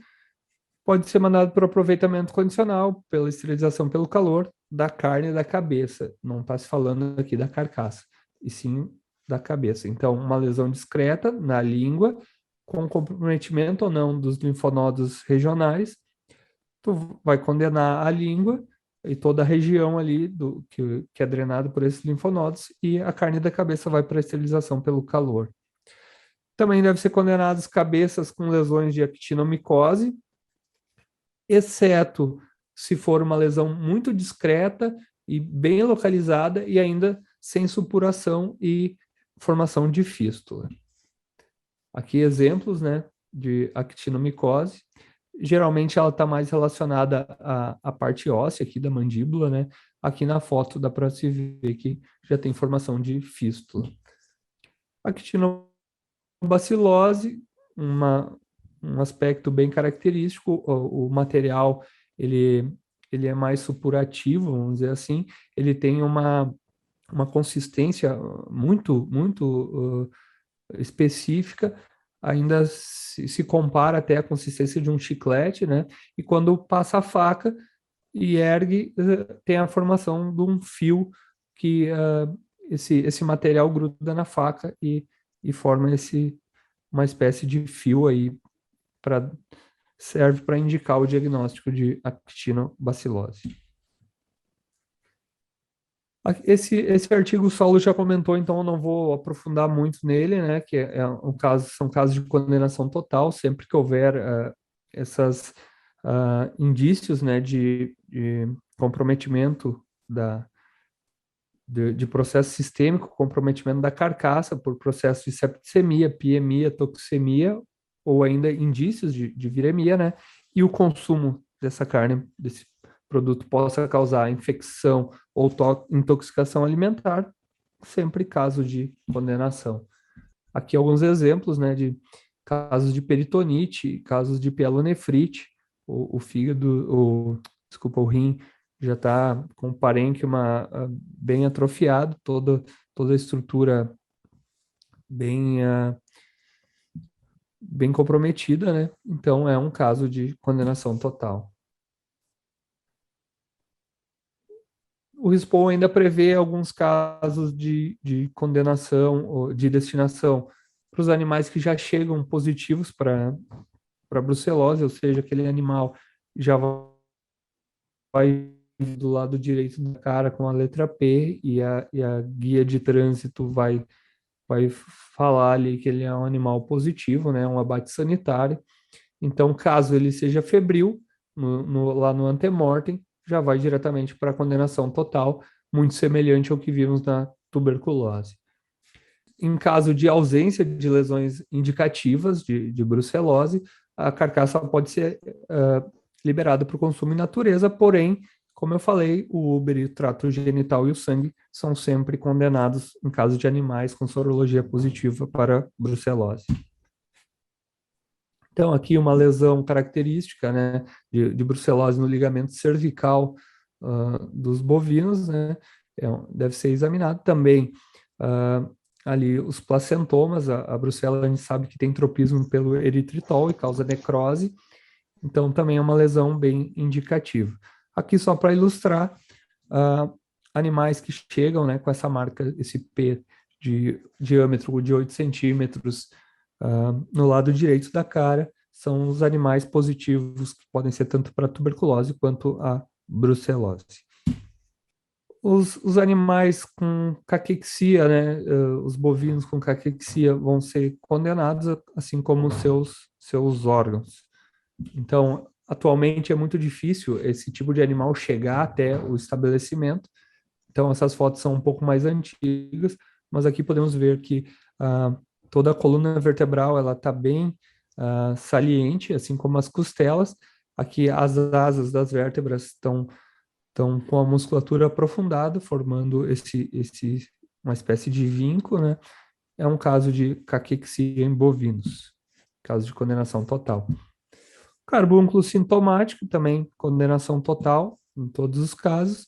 pode ser mandado por aproveitamento condicional, pela esterilização pelo calor da carne e da cabeça. Não está se falando aqui da carcaça, e sim da cabeça. Então, uma lesão discreta na língua, com comprometimento ou não dos linfonodos regionais, tu vai condenar a língua e toda a região ali que é drenado por esses linfonodos, e a carne da cabeça vai para a esterilização pelo calor. Também deve ser condenadas cabeças com lesões de actinomicose, exceto se for uma lesão muito discreta e bem localizada e ainda sem supuração e formação de fístula. Aqui exemplos, né, de actinomicose. Geralmente ela está mais relacionada à parte óssea aqui da mandíbula, né? Aqui na foto dá para se ver que já tem formação de fístula. Actinobacilose, um aspecto bem característico, o material ele é mais supurativo, vamos dizer assim, ele tem uma consistência muito específica, ainda se compara até a consistência de um chiclete, né? E quando passa a faca e ergue, tem a formação de um fio que esse material gruda na faca e forma uma espécie de fio aí, serve para indicar o diagnóstico de actinobacilose. Esse artigo o Saulo já comentou, então eu não vou aprofundar muito nele, né, que são casos de condenação total, sempre que houver esses indícios, né, de comprometimento de processo sistêmico, comprometimento da carcaça por processo de septicemia, piemia, toxemia, ou ainda indícios de viremia, né, e o consumo dessa carne, desse produto possa causar infecção ou intoxicação alimentar, sempre caso de condenação. Aqui alguns exemplos, né, de casos de peritonite, casos de pielonefrite, o rim já está com o parênquima bem atrofiado, toda a estrutura bem comprometida, né? Então é um caso de condenação total. O RISPOL ainda prevê alguns casos de condenação ou de destinação para os animais que já chegam positivos para para brucelose, ou seja, aquele animal já vai do lado direito da cara com a letra P e a guia de trânsito vai falar ali que ele é um animal positivo, né, um abate sanitário. Então, caso ele seja febril, lá no antemortem, já vai diretamente para a condenação total, muito semelhante ao que vimos na tuberculose. Em caso de ausência de lesões indicativas de brucelose, a carcaça pode ser liberada para o consumo in natureza, porém, como eu falei, o úbere, o trato genital e o sangue são sempre condenados em caso de animais com sorologia positiva para brucelose. Então, aqui uma lesão característica, né, de brucelose no ligamento cervical dos bovinos, né, deve ser examinado também. Ali os placentomas, a brucela a gente sabe que tem tropismo pelo eritritol e causa necrose, então também é uma lesão bem indicativa. Aqui só para ilustrar, animais que chegam, né, com essa marca, esse P de diâmetro de 8 centímetros no lado direito da cara, são os animais positivos que podem ser tanto para tuberculose quanto a brucelose. Os animais com caquexia, né, os bovinos com caquexia vão ser condenados, assim como os seus órgãos. Então, atualmente é muito difícil esse tipo de animal chegar até o estabelecimento. Então, essas fotos são um pouco mais antigas, mas aqui podemos ver que toda a coluna vertebral ela está bem saliente, assim como as costelas. Aqui as asas das vértebras estão com a musculatura aprofundada, formando uma espécie de vinco, né? É um caso de caquexia em bovinos, caso de condenação total. Carbúnculo sintomático, também condenação total, em todos os casos.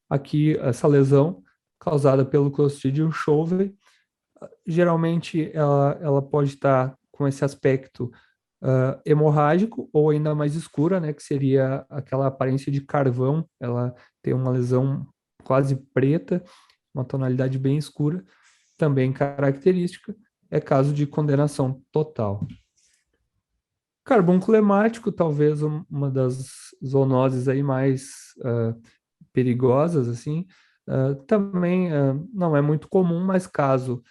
Aqui, essa lesão causada pelo Clostridium shovelii, geralmente ela pode estar com esse aspecto hemorrágico ou ainda mais escura, né, que seria aquela aparência de carvão, ela tem uma lesão quase preta, uma tonalidade bem escura, também característica, é caso de condenação total. Carbúnculo hemático, talvez uma das zoonoses aí mais perigosas, assim, também não é muito comum, mas caso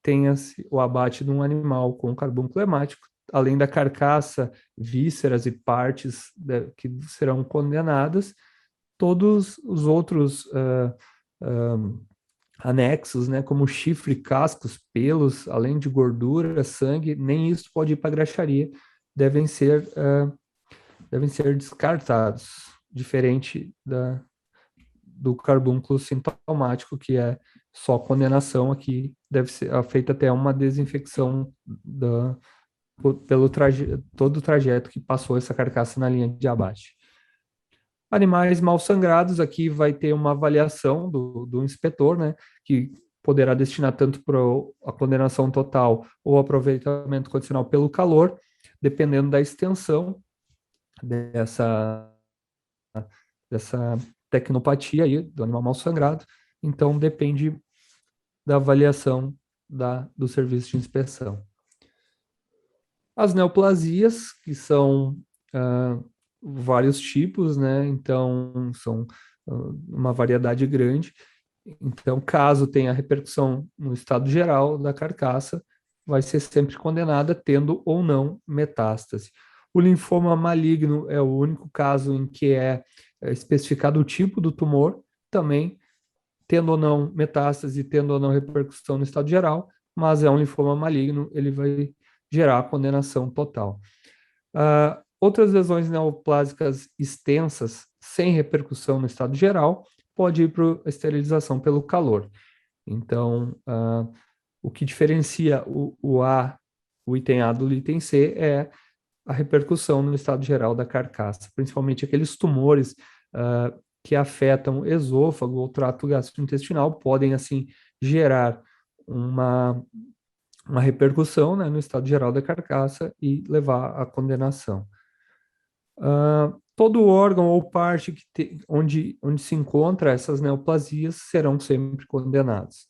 tenha-se o abate de um animal com carbúnculo hemático, além da carcaça, vísceras e partes que serão condenadas, todos os outros anexos, né, como chifre, cascos, pelos, além de gordura, sangue, nem isso pode ir para a graxaria, devem ser descartados, diferente do carbúnculo sintomático, que é só condenação. Aqui deve ser feita até uma desinfecção pelo todo o trajeto que passou essa carcaça na linha de abate. Animais mal sangrados, aqui vai ter uma avaliação do inspetor, né, que poderá destinar tanto para a condenação total ou aproveitamento condicional pelo calor, dependendo da extensão dessa tecnopatia aí, do animal mal sangrado. Então, depende da avaliação do serviço de inspeção. As neoplasias, que são vários tipos, né? Então, são uma variedade grande. Então, caso tenha repercussão no estado geral da carcaça, vai ser sempre condenada, tendo ou não metástase. O linfoma maligno é o único caso em que é especificado o tipo do tumor, também tendo ou não metástase, tendo ou não repercussão no estado geral, mas é um linfoma maligno, ele vai gerar condenação total. Outras lesões neoplásicas extensas, sem repercussão no estado geral, pode ir para a esterilização pelo calor. Então, o que diferencia o item A do item C é a repercussão no estado geral da carcaça, principalmente aqueles tumores que afetam esôfago ou trato gastrointestinal, podem, assim, gerar uma repercussão, né, no estado geral da carcaça e levar à condenação. Todo órgão ou parte onde se encontra essas neoplasias serão sempre condenados.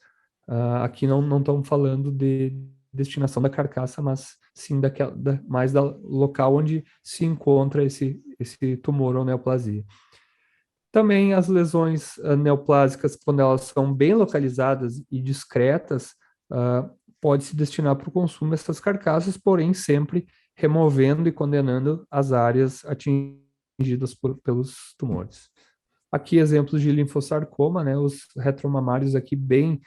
Aqui não estamos falando de destinação da carcaça, mas sim mais do local onde se encontra esse tumor ou neoplasia. Também as lesões neoplásicas, quando elas são bem localizadas e discretas, pode se destinar para o consumo dessas carcaças, porém sempre removendo e condenando as áreas atingidas pelos tumores. Aqui exemplos de linfossarcoma, né, os retromamários aqui bem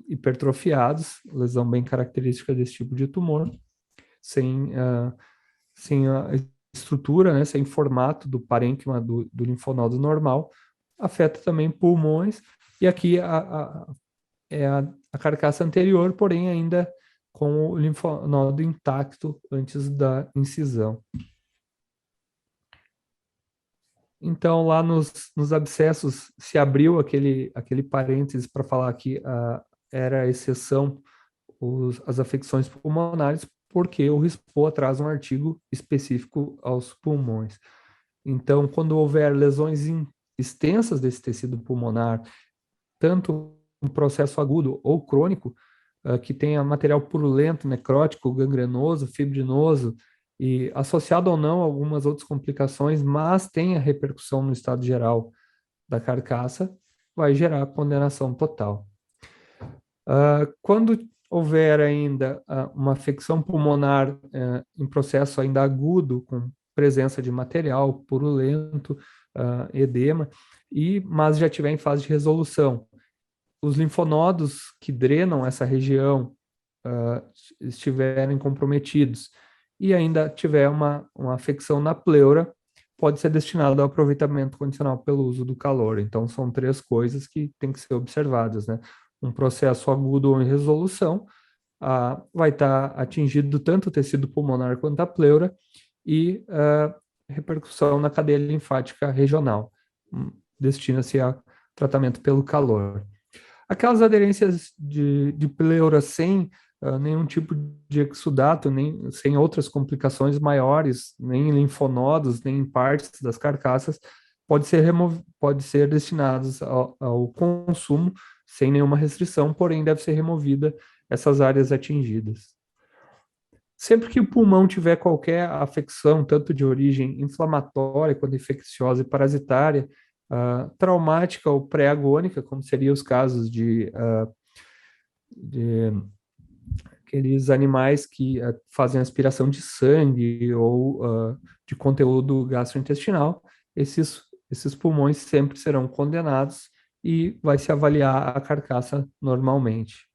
hipertrofiados, lesão bem característica desse tipo de tumor, sem a estrutura, né, sem formato do parênquima do linfonodo normal, afeta também pulmões, e aqui é a carcaça anterior, porém ainda com o linfonodo intacto antes da incisão. Então, lá nos abscessos, se abriu aquele parênteses para falar que era a exceção as afecções pulmonares, porque o RISPO traz um artigo específico aos pulmões. Então, quando houver lesões extensas desse tecido pulmonar, tanto um processo agudo ou crônico, que tenha material purulento, necrótico, gangrenoso, fibrinoso, e associado ou não a algumas outras complicações, mas tenha repercussão no estado geral da carcaça, vai gerar condenação total. Quando houver ainda uma afecção pulmonar em processo ainda agudo, com presença de material purulento, edema, mas já estiver em fase de resolução, os linfonodos que drenam essa região estiverem comprometidos e ainda tiver uma afecção na pleura, pode ser destinado ao aproveitamento condicional pelo uso do calor. Então, são 3 coisas que têm que ser observadas, né? Um processo agudo ou em resolução, vai estar atingido tanto o tecido pulmonar quanto a pleura, e repercussão na cadeia linfática regional. Destina-se a tratamento pelo calor. Aquelas aderências de pleura sem nenhum tipo de exudato, nem sem outras complicações maiores, nem linfonodos, nem em partes das carcaças, pode ser destinados ao consumo sem nenhuma restrição, porém deve ser removida essas áreas atingidas. Sempre que o pulmão tiver qualquer afecção, tanto de origem inflamatória quanto infecciosa e parasitária, traumática ou pré-agônica, como seriam os casos de aqueles animais que fazem aspiração de sangue ou de conteúdo gastrointestinal, esses pulmões sempre serão condenados e vai se avaliar a carcaça normalmente.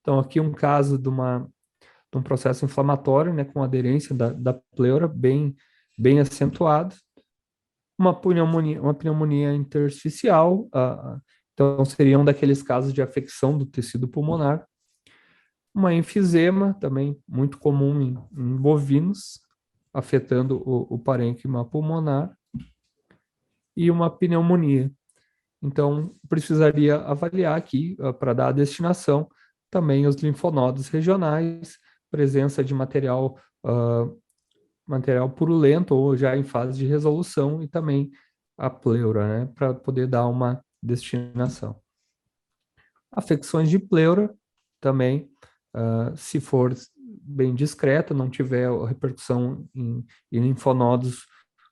Então, aqui um caso de um processo inflamatório, né, com aderência da pleura bem acentuado, uma pneumonia intersticial, então seriam daqueles casos de afecção do tecido pulmonar, uma enfisema, também muito comum em bovinos, afetando o parênquima pulmonar, e uma pneumonia. Então, precisaria avaliar aqui, para dar a destinação, também os linfonodos regionais, presença de material purulento ou já em fase de resolução, e também a pleura, né, para poder dar uma destinação. Afecções de pleura também, se for bem discreta, não tiver repercussão em linfonodos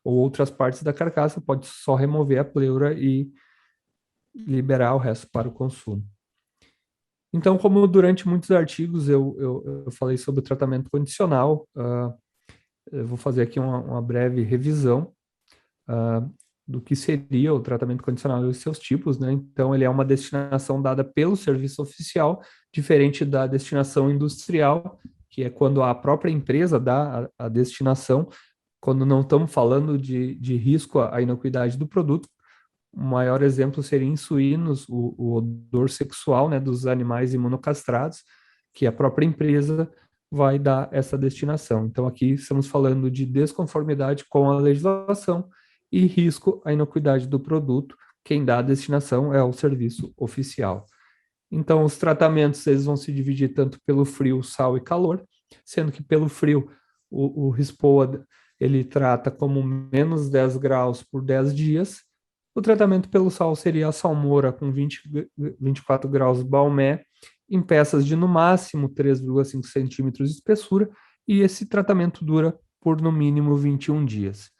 ou outras partes da carcaça, pode só remover a pleura e liberar o resto para o consumo. Então, como durante muitos artigos eu falei sobre o tratamento condicional, eu vou fazer aqui uma breve revisão do que seria o tratamento condicional e os seus tipos, né? Então, ele é uma destinação dada pelo serviço oficial, diferente da destinação industrial, que é quando a própria empresa dá a destinação, quando não estamos falando de risco à inocuidade do produto. O maior exemplo seria em suínos, o odor sexual, né, dos animais imunocastrados, que a própria empresa vai dar essa destinação. Então, aqui estamos falando de desconformidade com a legislação e risco à inocuidade do produto. Quem dá a destinação é o serviço oficial. Então, os tratamentos eles vão se dividir tanto pelo frio, sal e calor, sendo que pelo frio, o RISPOA ele trata como menos 10 graus por 10 dias. O tratamento pelo sal seria a salmoura com 24 graus Balmé em peças de no máximo 3,5 centímetros de espessura, e esse tratamento dura por no mínimo 21 dias.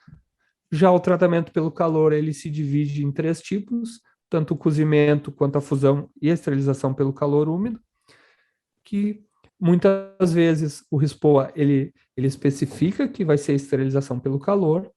Já o tratamento pelo calor, ele se divide em 3 tipos, tanto o cozimento quanto a fusão e a esterilização pelo calor úmido, que muitas vezes o RISPOA ele especifica que vai ser esterilização pelo calor,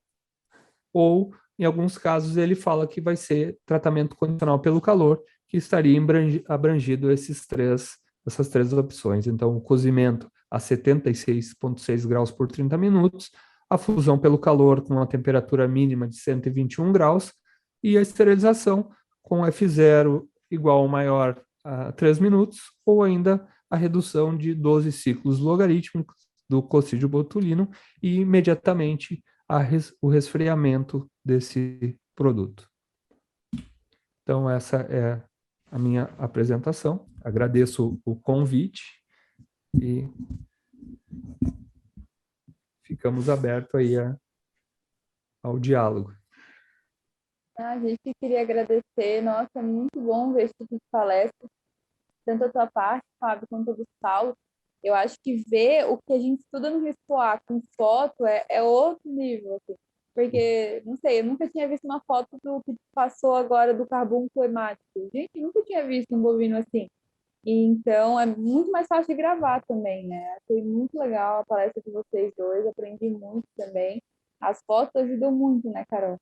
ou em alguns casos ele fala que vai ser tratamento condicional pelo calor, que estaria abrangido essas três opções. Então, o cozimento a 76,6 graus por 30 minutos, a fusão pelo calor com uma temperatura mínima de 121 graus e a esterilização com F0 igual ou maior a 3 minutos, ou ainda a redução de 12 ciclos logarítmicos do Clostridium botulinum e imediatamente o resfriamento desse produto. Então, essa é a minha apresentação. Agradeço o convite e ficamos abertos aí ao diálogo. A gente queria agradecer, nossa, é muito bom ver esse tipo de palestra, tanto a tua parte, Fábio, quanto a do Saulo. Eu acho que ver o que a gente estuda no RISPOA com foto é outro nível, assim. Porque, não sei, eu nunca tinha visto uma foto do que passou agora do carbono climático. Gente, eu nunca tinha visto um bovino assim. E, então, é muito mais fácil de gravar também, né? Achei muito legal a palestra de vocês dois, aprendi muito também. As fotos ajudam muito, né, Carol?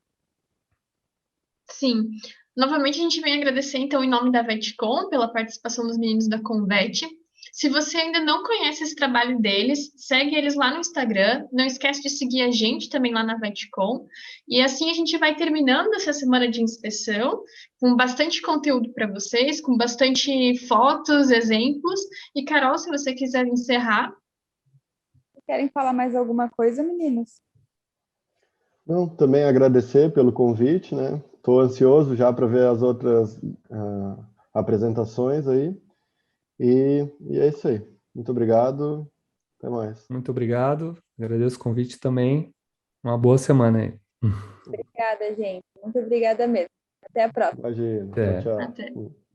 Sim. Novamente, a gente vem agradecer, então, em nome da VetCom, pela participação dos meninos da Convet. Se você ainda não conhece esse trabalho deles, segue eles lá no Instagram. Não esquece de seguir a gente também lá na VetCom. E assim a gente vai terminando essa semana de inspeção, com bastante conteúdo para vocês, com bastante fotos, exemplos. E, Carol, se você quiser encerrar. Querem falar mais alguma coisa, meninos? Não, também agradecer pelo convite, né? Estou ansioso já para ver as outras apresentações aí. E é isso aí. Muito obrigado. Até mais. Muito obrigado. Agradeço o convite também. Uma boa semana aí. Obrigada, gente. Muito obrigada mesmo. Até a próxima. Imagina. Até. Tchau, tchau. Até.